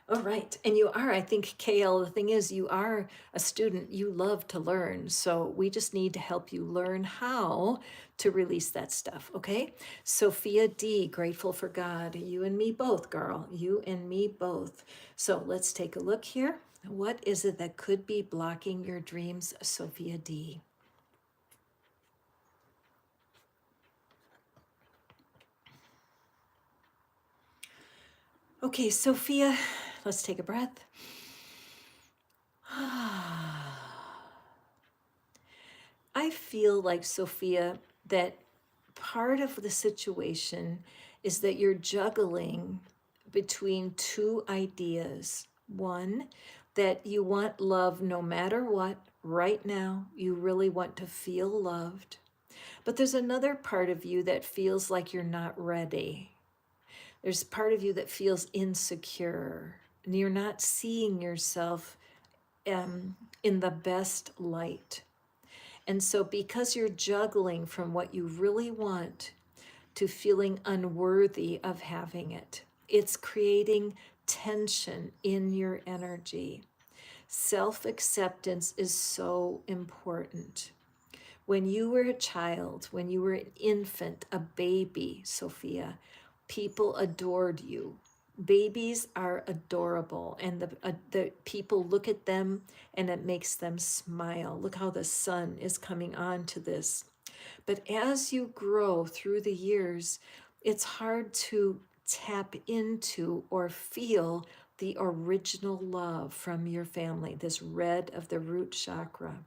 All right. And you are, I think, KL, the thing is, you are a student. You love to learn. So we just need to help you learn how to release that stuff. Okay. Sophia D, grateful for God. You and me both, girl. You and me both. So let's take a look here. What is it that could be blocking your dreams, Sophia D? Okay, Sophia, let's take a breath. I feel like, Sophia, that part of the situation is that you're juggling between two ideas. One, that you want love no matter what, right now, you really want to feel loved. But there's another part of you that feels like you're not ready. There's part of you that feels insecure, and you're not seeing yourself in the best light. And so, because you're juggling from what you really want to feeling unworthy of having it, it's creating tension in your energy. Self acceptance is so important. When you were a child, when you were an infant, a baby, Sophia, people adored you. Babies are adorable, and the people look at them and it makes them smile. Look how the sun is coming on to this. But as you grow through the years, it's hard to tap into or feel the original love from your family, this red of the root chakra.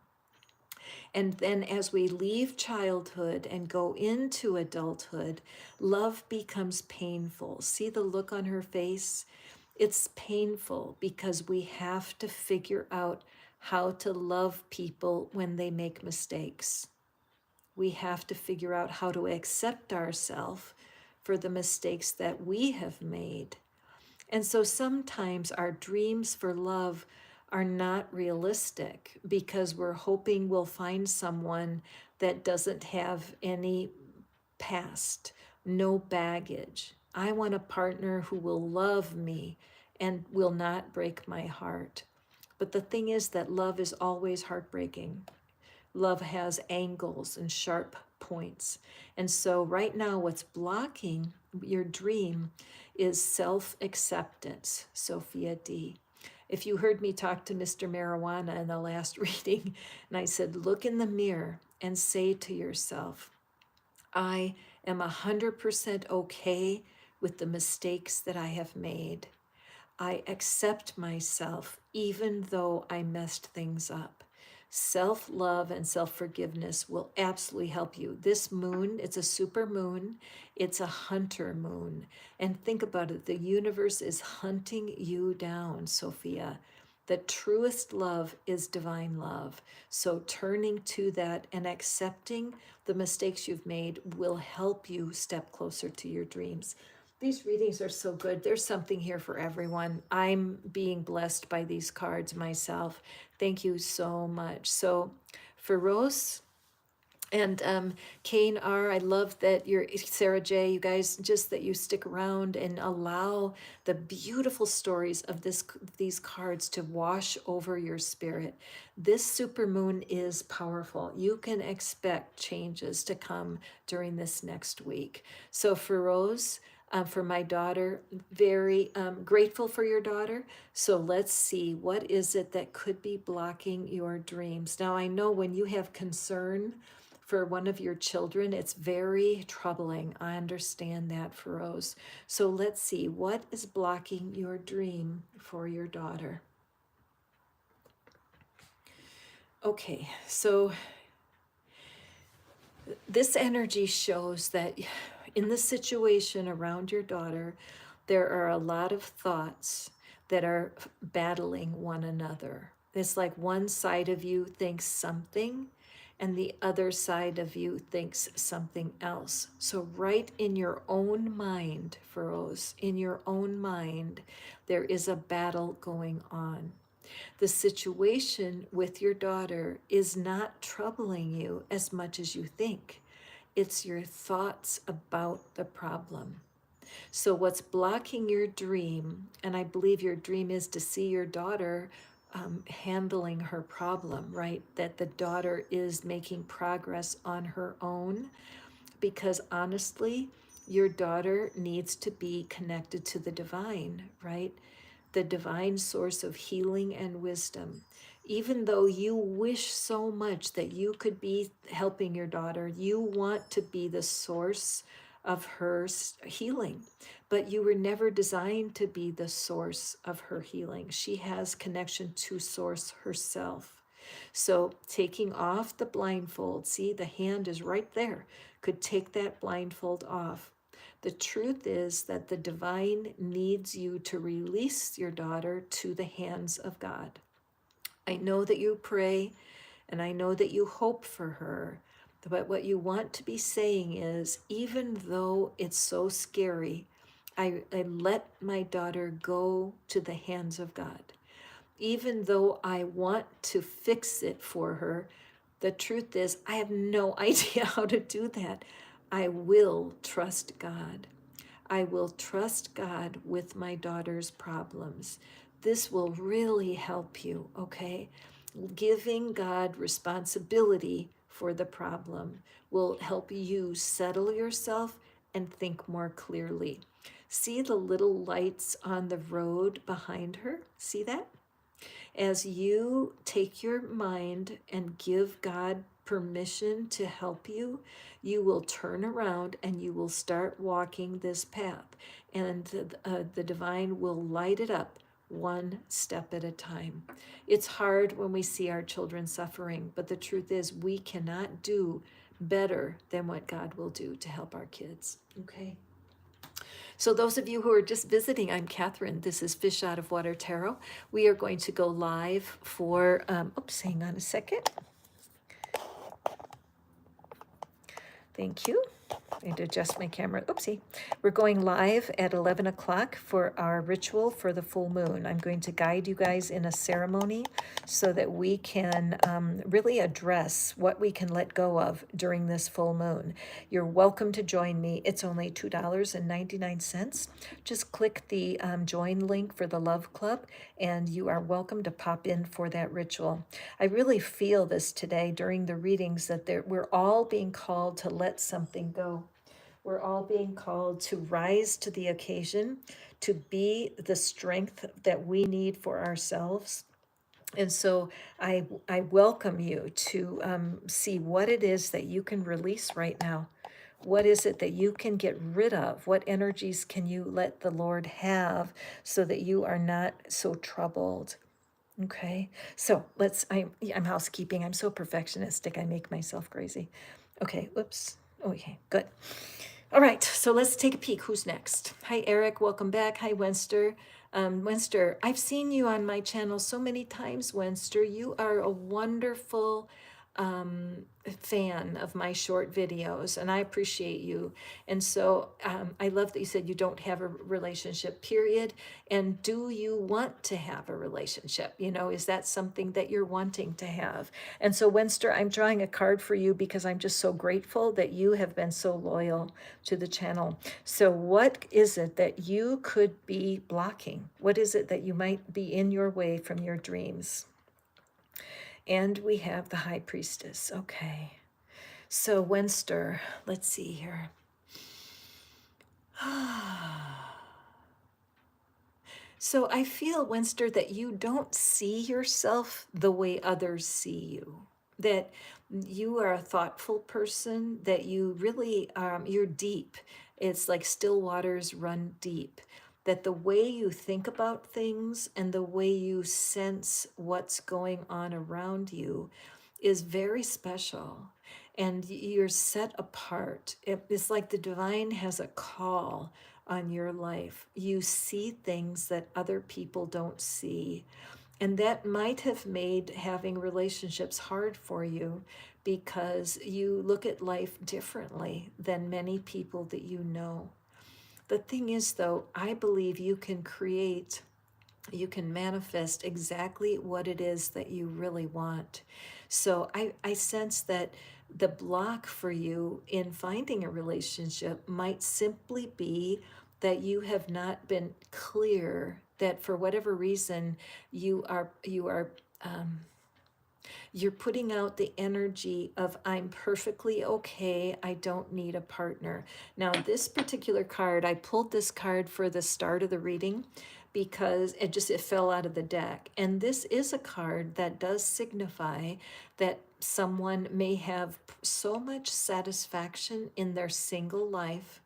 And then as we leave childhood and go into adulthood, love becomes painful. See the look on her face? It's painful because we have to figure out how to love people when they make mistakes. We have to figure out how to accept ourselves for the mistakes that we have made. And so sometimes our dreams for love are not realistic because we're hoping we'll find someone that doesn't have any past, no baggage. I want a partner who will love me and will not break my heart. But the thing is that love is always heartbreaking. Love has angles and sharp points. And so right now, what's blocking your dream is self-acceptance, Sophia D. If you heard me talk to Mr. Marijuana in the last reading, and I said, look in the mirror and say to yourself, I am 100% okay with the mistakes that I have made. I accept myself even though I messed things up. Self-love and self-forgiveness will absolutely help you. This moon, it's a super moon. It's a hunter moon. And think about it. The universe is hunting you down, Sophia. The truest love is divine love. So turning to that and accepting the mistakes you've made will help you step closer to your dreams. These readings are so good. There's something here for everyone. I'm being blessed by these cards myself. Thank you so much. So, Feroz and Kane R, I love that you're, Sarah J, you guys, just that you stick around and allow the beautiful stories of these cards to wash over your spirit. This supermoon is powerful. You can expect changes to come during this next week. So, Feroz, for my daughter, very grateful for your daughter. So let's see, what is it that could be blocking your dreams? Now, I know when you have concern for one of your children, it's very troubling. I understand that, Feroz. So let's see, what is blocking your dream for your daughter? Okay, so this energy shows that in the situation around your daughter, there are a lot of thoughts that are battling one another. It's like one side of you thinks something and the other side of you thinks something else. So, right in your own mind, Furrows, in your own mind, there is a battle going on. The situation with your daughter is not troubling you as much as you think. It's your thoughts about the problem. So, what's blocking your dream, and I believe your dream is to see your daughter handling her problem, right? That the daughter is making progress on her own, because honestly, your daughter needs to be connected to the divine, right? The divine source of healing and wisdom. Even though you wish so much that you could be helping your daughter, you want to be the source of her healing, but you were never designed to be the source of her healing. She has connection to source herself. So taking off the blindfold, see, the hand is right there, could take that blindfold off. The truth is that the divine needs you to release your daughter to the hands of God. I know that you pray and I know that you hope for her, but what you want to be saying is, even though it's so scary, I let my daughter go to the hands of God. Even though I want to fix it for her, the truth is, I have no idea how to do that. I will trust God. I will trust God with my daughter's problems. This will really help you, okay? Giving God responsibility for the problem will help you settle yourself and think more clearly. See the little lights on the road behind her? See that? As you take your mind and give God permission to help you, you will turn around and you will start walking this path. And the divine will light it up one step at a time. It's hard when we see our children suffering, but the truth is, we cannot do better than what God will do to help our kids. Okay? So, those of you who are just visiting, I'm Catherine. This is Fish Out of Water Tarot. We are going to go live for, oops, hang on a second. Thank you. I need to adjust my camera. Oopsie. We're going live at 11 o'clock for our ritual for the full moon. I'm going to guide you guys in a ceremony so that we can really address what we can let go of during this full moon. You're welcome to join me. It's only $2.99. Just click the join link for the Love Club, and you are welcome to pop in for that ritual. I really feel this today during the readings that we're all being called to let something go. We're all being called to rise to the occasion, to be the strength that we need for ourselves. And so I welcome you to see what it is that you can release right now. What is it that you can get rid of? What energies can you let the Lord have so that you are not so troubled? Okay, so I'm housekeeping. I'm so perfectionistic. I make myself crazy. Okay, whoops. Okay, good. All right, so let's take a peek. Who's next? Hi, Eric. Welcome back. Hi, Wenster. Wenster, I've seen you on my channel so many times, Wenster. You are a wonderful fan of my short videos, and I appreciate you. And so I love that you said you don't have a relationship, period. And do you want to have a relationship? You know, is that something that you're wanting to have? And so, Wenster, I'm drawing a card for you because I'm just so grateful that you have been so loyal to the channel. So, what is it that you could be blocking? What is it that you might be in your way from your dreams? And we have the High Priestess. Okay. So, Wenster, let's see here. So, I feel, Wenster, that you don't see yourself the way others see you. That you are a thoughtful person, that you really, you're deep. It's like still waters run deep. That the way you think about things and the way you sense what's going on around you is very special, and you're set apart. It's like the divine has a call on your life. You see things that other people don't see. And that might have made having relationships hard for you because you look at life differently than many people that you know. The thing is, though, I believe you can manifest exactly what it is that you really want. So I sense that the block for you in finding a relationship might simply be that you have not been clear that for whatever reason you are you're putting out the energy of I'm perfectly okay, I don't need a partner. Now, this particular card, I pulled this card for the start of the reading because it fell out of the deck. And this is a card that does signify that someone may have so much satisfaction in their single life,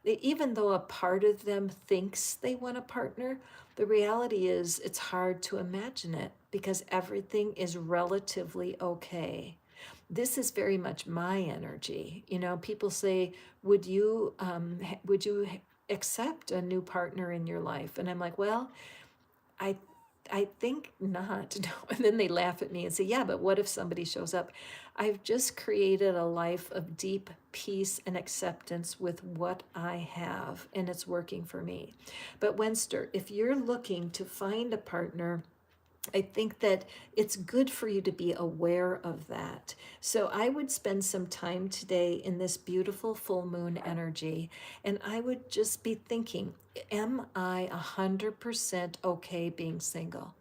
even though a part of them thinks they want a partner, the reality is it's hard to imagine it because everything is relatively okay. This is very much my energy. You know, people say, would you accept a new partner in your life? And I'm like, well, I I think not. No. And then they laugh at me and say, yeah, but what if somebody shows up? I've just created a life of deep peace and acceptance with what I have, and it's working for me. But Wenster, if you're looking to find a partner, I think that it's good for you to be aware of that. So I would spend some time today in this beautiful full moon energy, and I would just be thinking, am I 100% okay being single?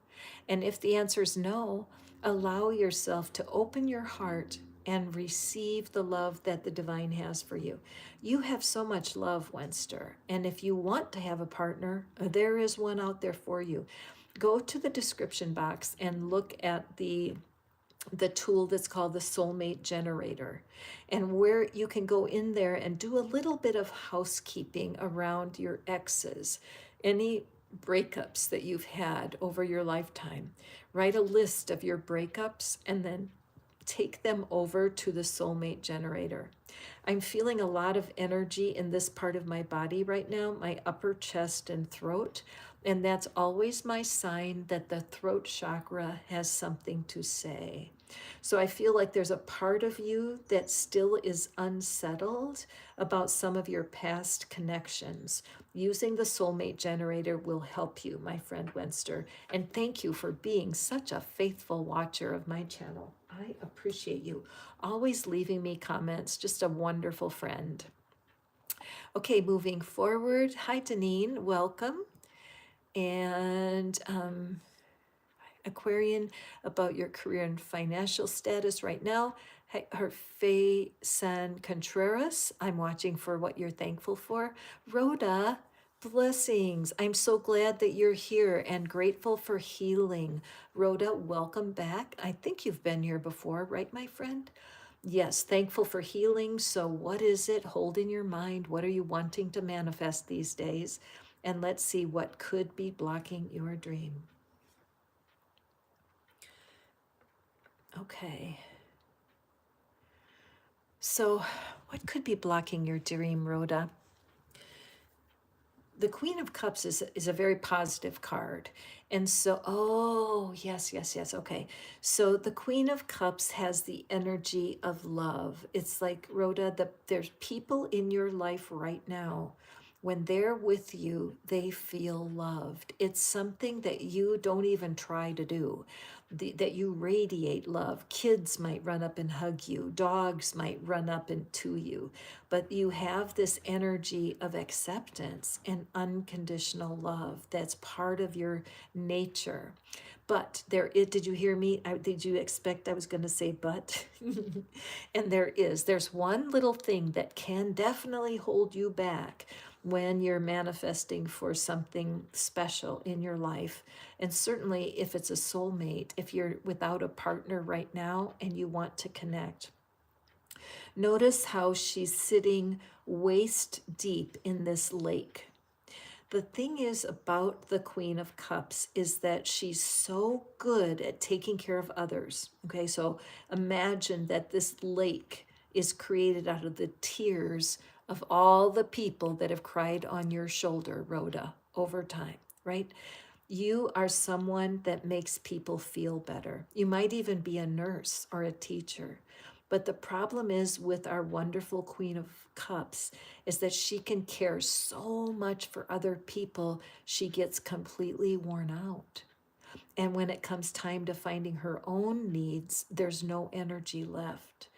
And if the answer is no, allow yourself to open your heart and receive the love that the divine has for you. You have so much love, Wenster. And if you want to have a partner, there is one out there for you. Go to the description box and look at the tool that's called the soulmate generator, and where you can go in there and do a little bit of housekeeping around your exes, any breakups that you've had over your lifetime. Write a list of your breakups and then take them over to the soulmate generator. I'm feeling a lot of energy in this part of my body right now, my upper chest and throat. And that's always my sign that the throat chakra has something to say. So I feel like there's a part of you that still is unsettled about some of your past connections. Using the soulmate generator will help you, my friend Wenster. And thank you for being such a faithful watcher of my channel. I appreciate you. Always leaving me comments. Just a wonderful friend. Okay, moving forward. Hi, Deneen. Welcome. And Aquarian, about your career and financial status right now. Her Faye San Contreras, I'm watching for what you're thankful for. Rhoda, blessings. I'm so glad that you're here and grateful for healing. Rhoda, welcome back. I think you've been here before, right, my friend? Yes, thankful for healing. So, what is it? Hold in your mind. What are you wanting to manifest these days? And let's see what could be blocking your dream. Okay. So, what could be blocking your dream, Rhoda? The Queen of Cups is a very positive card. And so, oh, yes, yes, yes. Okay. So the Queen of Cups has the energy of love. It's like, Rhoda, there's people in your life right now. When they're with you, they feel loved. It's something that you don't even try to do, that you radiate love. Kids might run up and hug you, dogs might run up and to you, but you have this energy of acceptance and unconditional love that's part of your nature. But did you hear me? Did you expect I was going to say but? And there's one little thing that can definitely hold you back when you're manifesting for something special in your life. And certainly if it's a soulmate, if you're without a partner right now and you want to connect. Notice how she's sitting waist deep in this lake. The thing is about the Queen of Cups is that she's so good at taking care of others. Okay, so imagine that this lake is created out of the tears of all the people that have cried on your shoulder, Rhoda, over time, right? You are someone that makes people feel better. You might even be a nurse or a teacher. But the problem is with our wonderful Queen of Cups is that she can care so much for other people, she gets completely worn out. And when it comes time to finding her own needs, there's no energy left.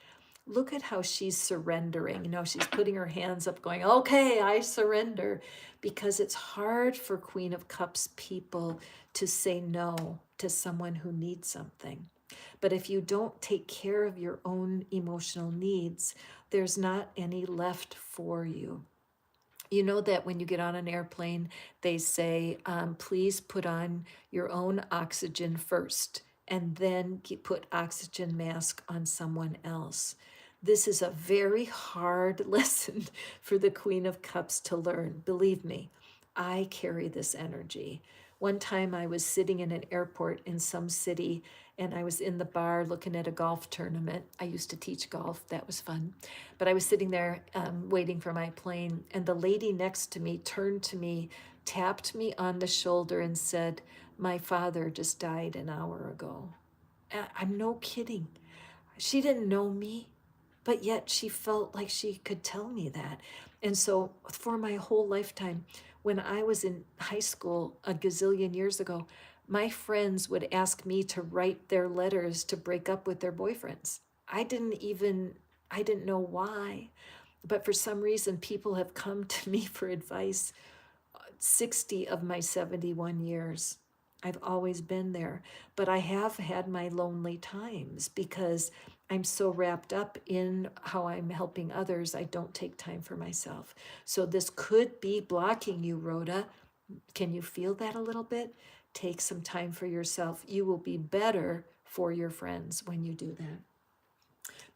Look at how she's surrendering. She's putting her hands up, going, okay, I surrender. Because it's hard for Queen of Cups people to say no to someone who needs something. But if you don't take care of your own emotional needs, there's not any left for you. You know that when you get on an airplane, they say, please put on your own oxygen first and then put oxygen mask on someone else. This is a very hard lesson for the Queen of Cups to learn. Believe me, I carry this energy. One time I was sitting in an airport in some city and I was in the bar looking at a golf tournament. I used to teach golf, that was fun. But I was sitting there waiting for my plane, and the lady next to me turned to me, tapped me on the shoulder, and said, "My father just died an hour ago." I'm no kidding. She didn't know me, but yet she felt like she could tell me that. And so for my whole lifetime, when I was in high school a gazillion years ago, my friends would ask me to write their letters to break up with their boyfriends. I didn't know why, but for some reason, people have come to me for advice 60 of my 71 years. I've always been there, but I have had my lonely times because I'm so wrapped up in how I'm helping others, I don't take time for myself. So this could be blocking you, Rhoda. Can you feel that a little bit? Take some time for yourself. You will be better for your friends when you do that.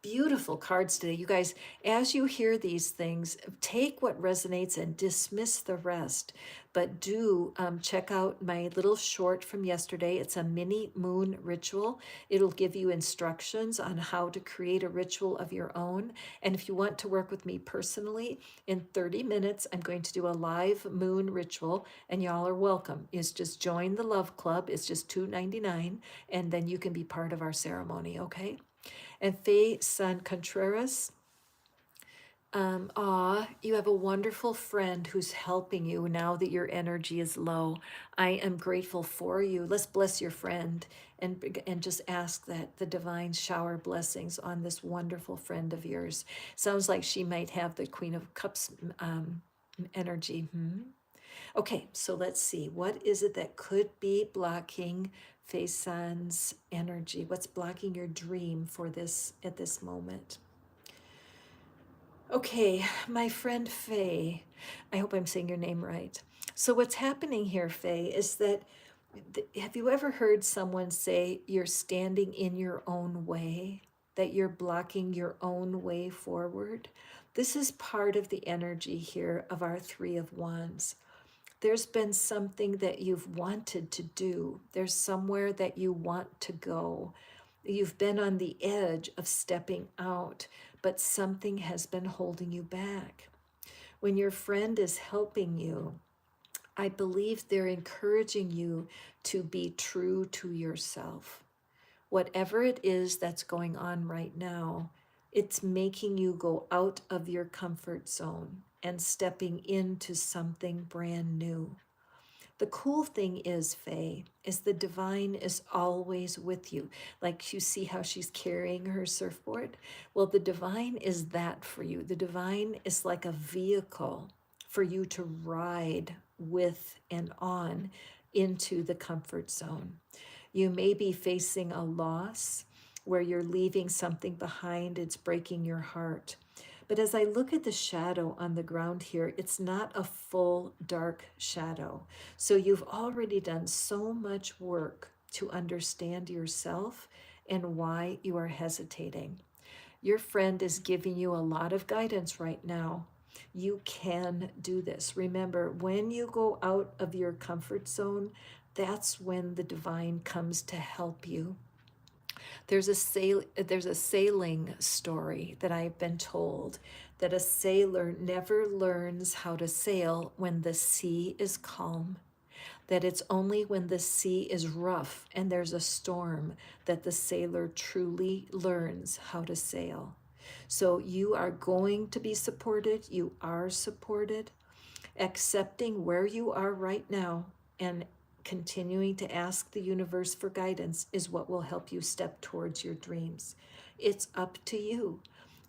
Beautiful cards today. You guys, as you hear these things, take what resonates and dismiss the rest. But do check out my little short from yesterday. It's a mini moon ritual. It'll give you instructions on how to create a ritual of your own. And if you want to work with me personally, in 30 minutes, I'm going to do a live moon ritual, and y'all are welcome. It's just join the Love Club. It's just $2.99, and then you can be part of our ceremony, okay? And Faye San Contreras, you have a wonderful friend who's helping you now that your energy is low. I am grateful for you. Let's bless your friend and just ask that the divine shower blessings on this wonderful friend of yours. Sounds like she might have the Queen of Cups energy. Okay, so let's see. What is it that could be blocking Faye San's energy? What's blocking your dream for this at this moment? Okay, my friend Faye, I hope I'm saying your name right. So what's happening here, Faye, is that have you ever heard someone say you're standing in your own way, that you're blocking your own way forward? This is part of the energy here of our Three of Wands. There's been something that you've wanted to do. There's somewhere that you want to go. You've been on the edge of stepping out, but something has been holding you back. When your friend is helping you, I believe they're encouraging you to be true to yourself. Whatever it is that's going on right now, it's making you go out of your comfort zone and stepping into something brand new. The cool thing is, Faye, is the divine is always with you. Like you see how she's carrying her surfboard? Well, the divine is that for you. The divine is like a vehicle for you to ride with and on into the comfort zone. You may be facing a loss where you're leaving something behind, it's breaking your heart. But as I look at the shadow on the ground here, it's not a full dark shadow. So you've already done so much work to understand yourself and why you are hesitating. Your friend is giving you a lot of guidance right now. You can do this. Remember, when you go out of your comfort zone, that's when the divine comes to help you. There's a sailing story that I've been told that a sailor never learns how to sail when the sea is calm. that it's only when the sea is rough and there's a storm that the sailor truly learns how to sail. So you are going to be supported. You are supported. Accepting where you are right now and continuing to ask the universe for guidance is what will help you step towards your dreams. It's up to you.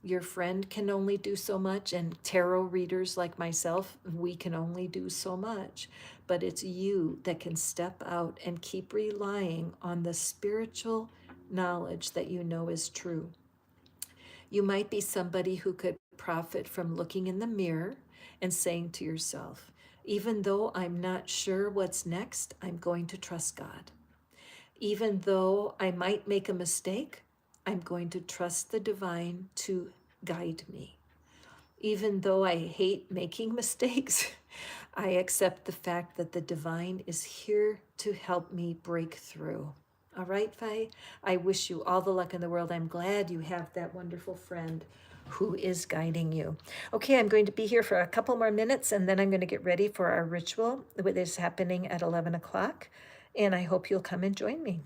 Your friend can only do so much, and tarot readers like myself, we can only do so much. But it's you that can step out and keep relying on the spiritual knowledge that you know is true. You might be somebody who could profit from looking in the mirror and saying to yourself, even though I'm not sure what's next, I'm going to trust God. Even though I might make a mistake, I'm going to trust the divine to guide me. Even though I hate making mistakes, I accept the fact that the divine is here to help me break through. All right, Faye? I wish you all the luck in the world. I'm glad you have that wonderful friend who is guiding you. Okay, I'm going to be here for a couple more minutes, and then I'm going to get ready for our ritual, which is happening at 11 o'clock. And I hope you'll come and join me.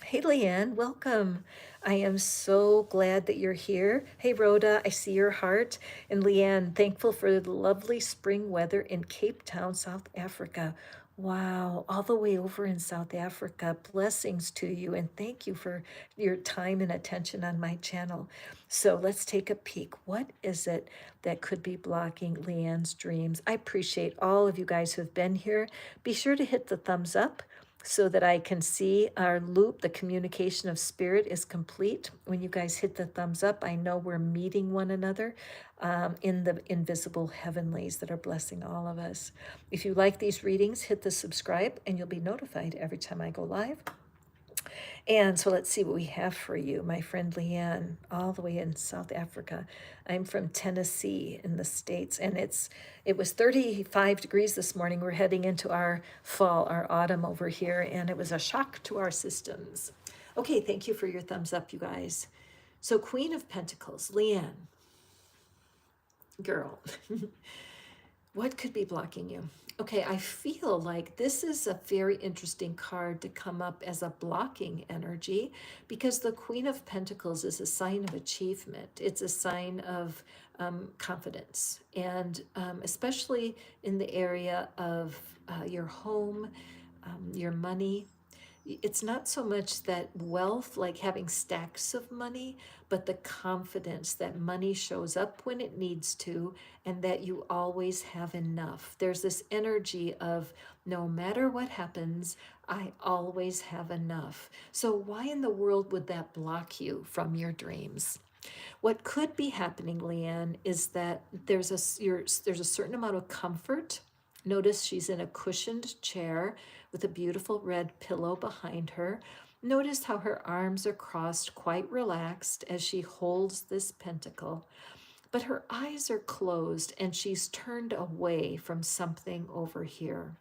Hey, Leanne, welcome. I am so glad that you're here. Hey, Rhoda, I see your heart. And Leanne, thankful for the lovely spring weather in Cape Town, South Africa. Wow, all the way over in South Africa. Blessings to you, and thank you for your time and attention on my channel. So let's take a peek. What is it that could be blocking Leanne's dreams? I appreciate all of you guys who have been here. Be sure to hit the thumbs up so that I can see our loop, the communication of spirit is complete. When you guys hit the thumbs up, I know we're meeting one another in the invisible heavenlies that are blessing all of us. If you like these readings, hit the subscribe and you'll be notified every time I go live. And so let's see what we have for you, my friend Leanne, all the way in South Africa. I'm from Tennessee in the States, and it was 35 degrees this morning. We're heading into our fall, our autumn over here, and it was a shock to our systems. Okay, thank you for your thumbs up, you guys. So Queen of Pentacles, Leanne, girl, what could be blocking you? Okay, I feel like this is a very interesting card to come up as a blocking energy because the Queen of Pentacles is a sign of achievement. It's a sign of confidence, and especially in the area of your home, your money. It's not so much that wealth, like having stacks of money, but the confidence that money shows up when it needs to and that you always have enough. There's this energy of no matter what happens, I always have enough. So why in the world would that block you from your dreams? What could be happening, Leanne, is that there's a certain amount of comfort. Notice she's in a cushioned chair with a beautiful red pillow behind her. Notice how her arms are crossed, quite relaxed as she holds this pentacle. But her eyes are closed and she's turned away from something over here.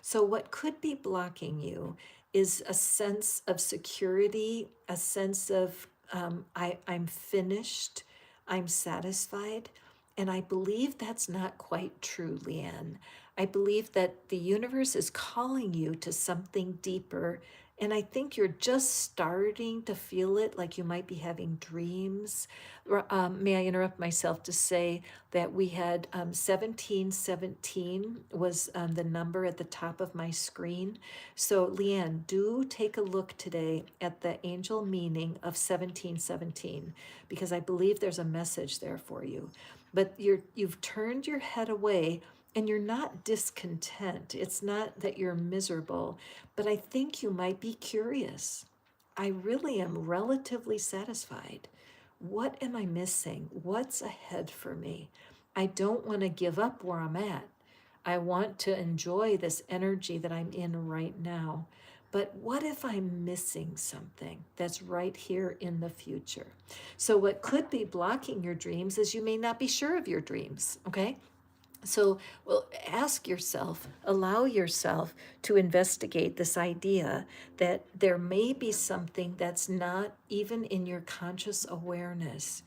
So, what could be blocking you is a sense of security, a sense of I'm finished, I'm satisfied. And I believe that's not quite true, Leanne. I believe that the universe is calling you to something deeper. And I think you're just starting to feel it, like you might be having dreams. May I interrupt myself to say that we had 1717 was the number at the top of my screen. So Leanne, do take a look today at the angel meaning of 1717, because I believe there's a message there for you. But you've turned your head away and you're not discontent. It's not that you're miserable, but I think you might be curious. I really am relatively satisfied. What am I missing? What's ahead for me? I don't want to give up where I'm at. I want to enjoy this energy that I'm in right now. But what if I'm missing something that's right here in the future? So, what could be blocking your dreams is you may not be sure of your dreams, okay? So, well, ask yourself, allow yourself to investigate this idea that there may be something that's not even in your conscious awareness.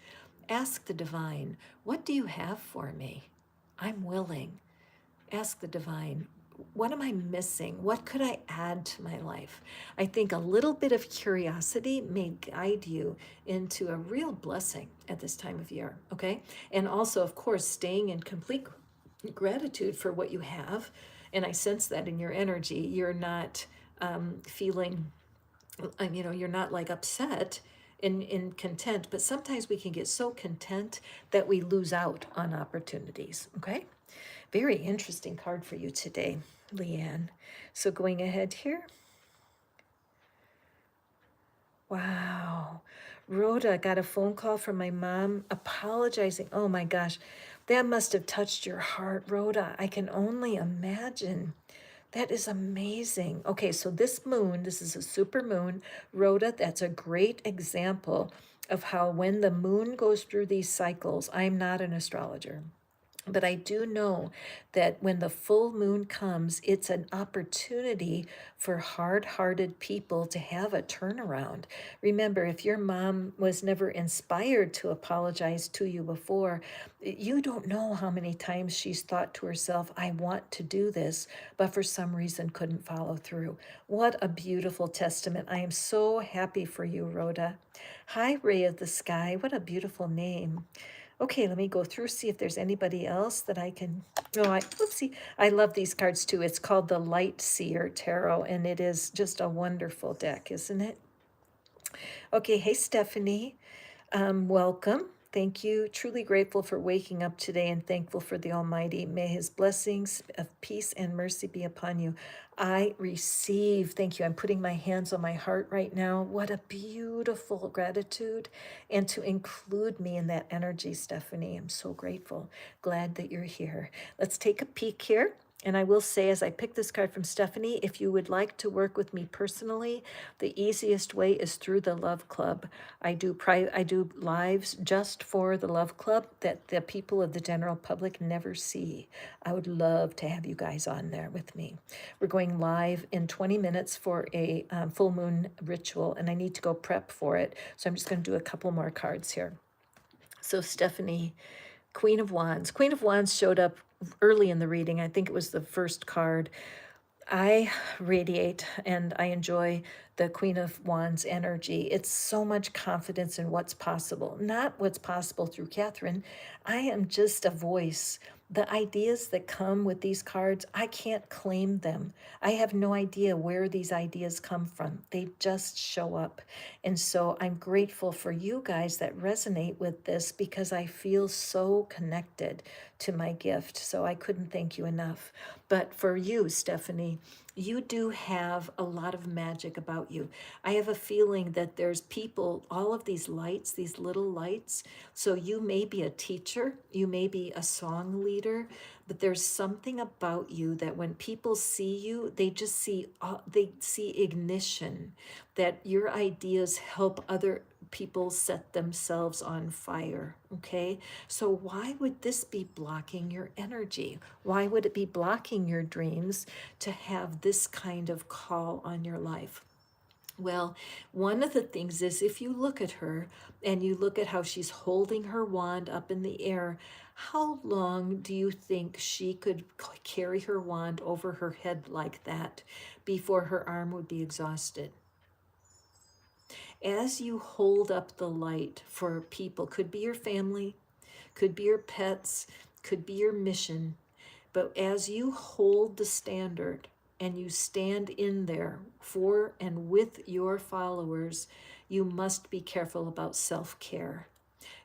Ask the divine, what do you have for me? I'm willing. Ask the divine, what am I missing? What could I add to my life? I think a little bit of curiosity may guide you into a real blessing at this time of year, okay? And also, of course, staying in complete gratitude for what you have. And I sense that in your energy. You're not feeling, you're not like upset in content, but sometimes we can get so content that we lose out on opportunities, okay? Very interesting card for you today, Leanne. So going ahead here. Wow. Rhoda, got a phone call from my mom apologizing. Oh my gosh, that must have touched your heart, Rhoda. I can only imagine. That is amazing. Okay, so this moon, this is a super moon. Rhoda, that's a great example of how when the moon goes through these cycles, I'm not an astrologer. But I do know that when the full moon comes, it's an opportunity for hard hearted people to have a turnaround. Remember, if your mom was never inspired to apologize to you before, you don't know how many times she's thought to herself, I want to do this, but for some reason couldn't follow through. What a beautiful testament. I am so happy for you, Rhoda. Hi, Ray of the Sky. What a beautiful name. Okay, let me go through, see if there's anybody else that I can. Oh, oopsie. I love these cards too. It's called the Light Seer Tarot, and it is just a wonderful deck, isn't it? Okay, hey, Stephanie. Welcome. Thank you. Truly grateful for waking up today and thankful for the Almighty. May His blessings of peace and mercy be upon you. I receive. Thank you. I'm putting my hands on my heart right now. What a beautiful gratitude. And to include me in that energy, Stephanie. I'm so grateful. Glad that you're here. Let's take a peek here. And I will say, as I pick this card from Stephanie, if you would like to work with me personally, the easiest way is through the Love Club. I do lives just for the Love Club that the people of the general public never see. I would love to have you guys on there with me. We're going live in 20 minutes for a full moon ritual, and I need to go prep for it. So I'm just going to do a couple more cards here. So Stephanie, Queen of Wands. Queen of Wands showed up early in the reading. I think it was the first card. I radiate and I enjoy the Queen of Wands energy. It's so much confidence in what's possible, not what's possible through Catherine. I am just a voice. The ideas that come with these cards, I can't claim them. I have no idea where these ideas come from. They just show up. And so I'm grateful for you guys that resonate with this because I feel so connected to my gift. So I couldn't thank you enough. But for you, Stephanie, you do have a lot of magic about you. I have a feeling that there's people, all of these lights, these little lights. So you may be a teacher, you may be a song leader, but there's something about you that when people see you, they just see, they see ignition, that your ideas help other people set themselves on fire, okay? So why would this be blocking your energy? Why would it be blocking your dreams to have this kind of call on your life? Well, one of the things is if you look at her and you look at how she's holding her wand up in the air, how long do you think she could carry her wand over her head like that before her arm would be exhausted? As you hold up the light for people, could be your family, could be your pets, could be your mission, but as you hold the standard and you stand in there for and with your followers, you must be careful about self-care.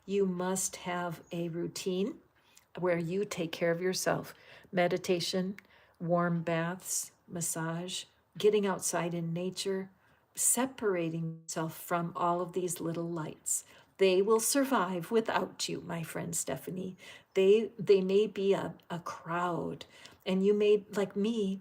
You must have a routine where you take care of yourself. Meditation, warm baths, massage, getting outside in nature, separating yourself from all of these little lights. They will survive without you, my friend Stephanie. They may be a crowd, and you may, like me,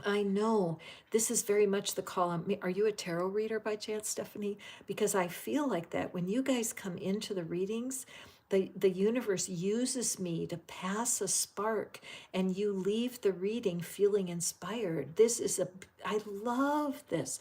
I know this is very much the call on me. Are you a tarot reader by chance, Stephanie? Because I feel like that when you guys come into the readings, the universe uses me to pass a spark and you leave the reading feeling inspired. I love this.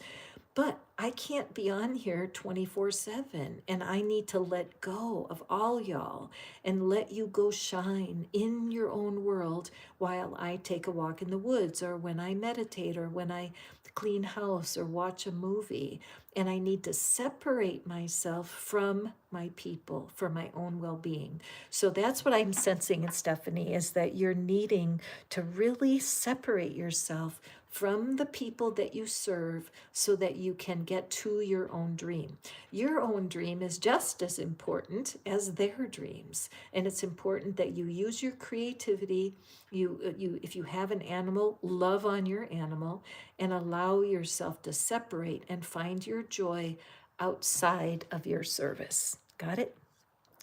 But I can't be on here 24/7, and I need to let go of all y'all and let you go shine in your own world while I take a walk in the woods, or when I meditate, or when I clean house or watch a movie. And I need to separate myself from my people for my own well-being. So that's what I'm sensing in Stephanie, is that you're needing to really separate yourself from the people that you serve so that you can get to your own dream. Your own dream is just as important as their dreams, and it's important that you use your creativity. If you have an animal, love on your animal and allow yourself to separate and find your joy outside of your service. Got it?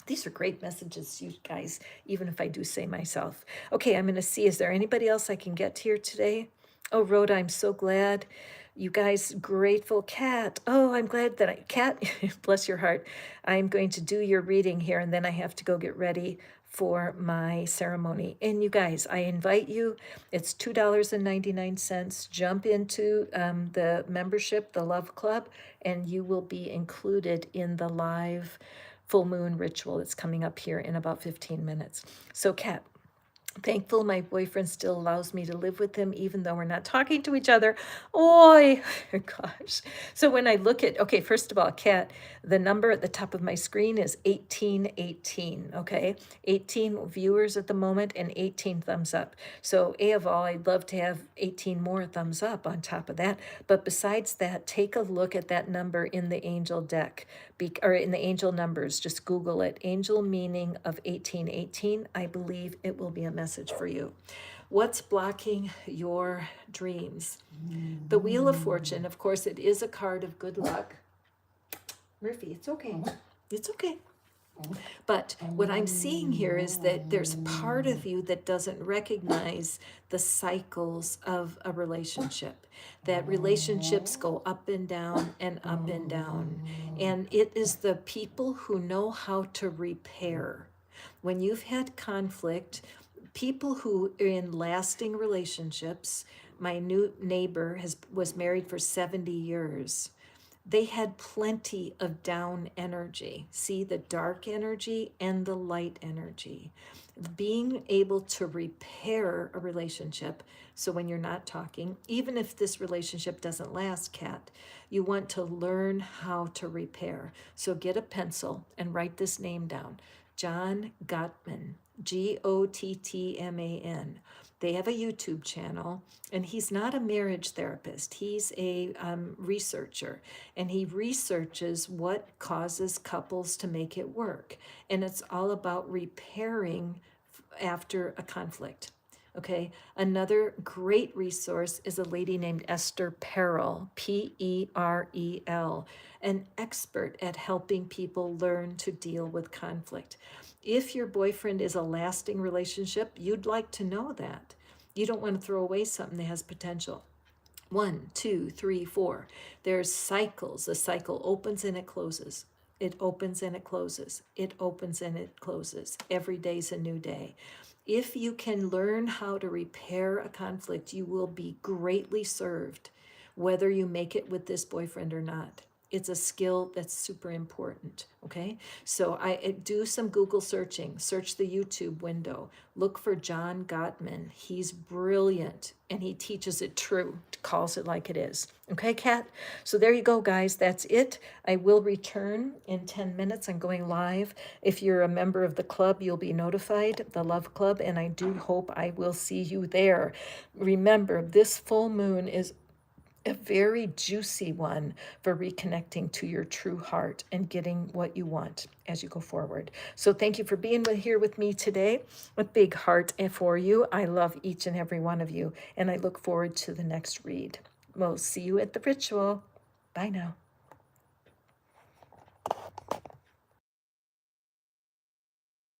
These are great messages, you guys, even if I do say myself. Okay, I'm going to see, is there anybody else I can get here today? Oh, Rhoda, I'm so glad. You guys, grateful. Cat. Oh, I'm glad that Cat, bless your heart. I'm going to do your reading here, and then I have to go get ready for my ceremony. And you guys, I invite you. It's $2.99. Jump into the membership, the Love Club, and you will be included in the live full moon ritual that's coming up here in about 15 minutes. So, Kat, thankful my boyfriend still allows me to live with him even though we're not talking to each other. Oi, gosh. So when I look at, okay, first of all, Kat, the number at the top of my screen is 1818, okay? 18 viewers at the moment and 18 thumbs up. So A of all, I'd love to have 18 more thumbs up on top of that. But besides that, take a look at that number in the angel deck, or in the angel numbers. Just Google it, angel meaning of 1818. I believe it will be a message for you. What's blocking your dreams? The Wheel of Fortune, of course, it is a card of good luck. Murphy, it's okay. It's okay. But what I'm seeing here is that there's part of you that doesn't recognize the cycles of a relationship, that relationships go up and down and up and down. And it is the people who know how to repair. When you've had conflict, people who are in lasting relationships, my new neighbor was married for 70 years. They had plenty of down energy. See, the dark energy and the light energy. Being able to repair a relationship. So when you're not talking, even if this relationship doesn't last, Kat, you want to learn how to repair. So get a pencil and write this name down. John Gottman, Gottman. They have a YouTube channel, and he's not a marriage therapist. He's a researcher, and he researches what causes couples to make it work. And it's all about repairing after a conflict. Okay, another great resource is a lady named Esther Perel, Perel, an expert at helping people learn to deal with conflict. If your boyfriend is a lasting relationship, you'd like to know that. You don't want to throw away something that has potential. 1, 2, 3, 4. There's cycles. A cycle opens and it closes. It opens and it closes. It opens and it closes. Every day's a new day. If you can learn how to repair a conflict, you will be greatly served, whether you make it with this boyfriend or not. It's a skill that's super important, okay? So I do some Google searching, search the YouTube window, look for John Gottman. He's brilliant, and he teaches it true, calls it like it is. Okay, Kat? So there you go, guys. That's it. I will return in 10 minutes. I'm going live. If you're a member of the club, you'll be notified, the Love Club, and I do hope I will see you there. Remember, this full moon is a very juicy one for reconnecting to your true heart and getting what you want as you go forward. So thank you for being here with me today. A big heart for you. I love each and every one of you, and I look forward to the next read. We'll see you at the ritual. Bye now.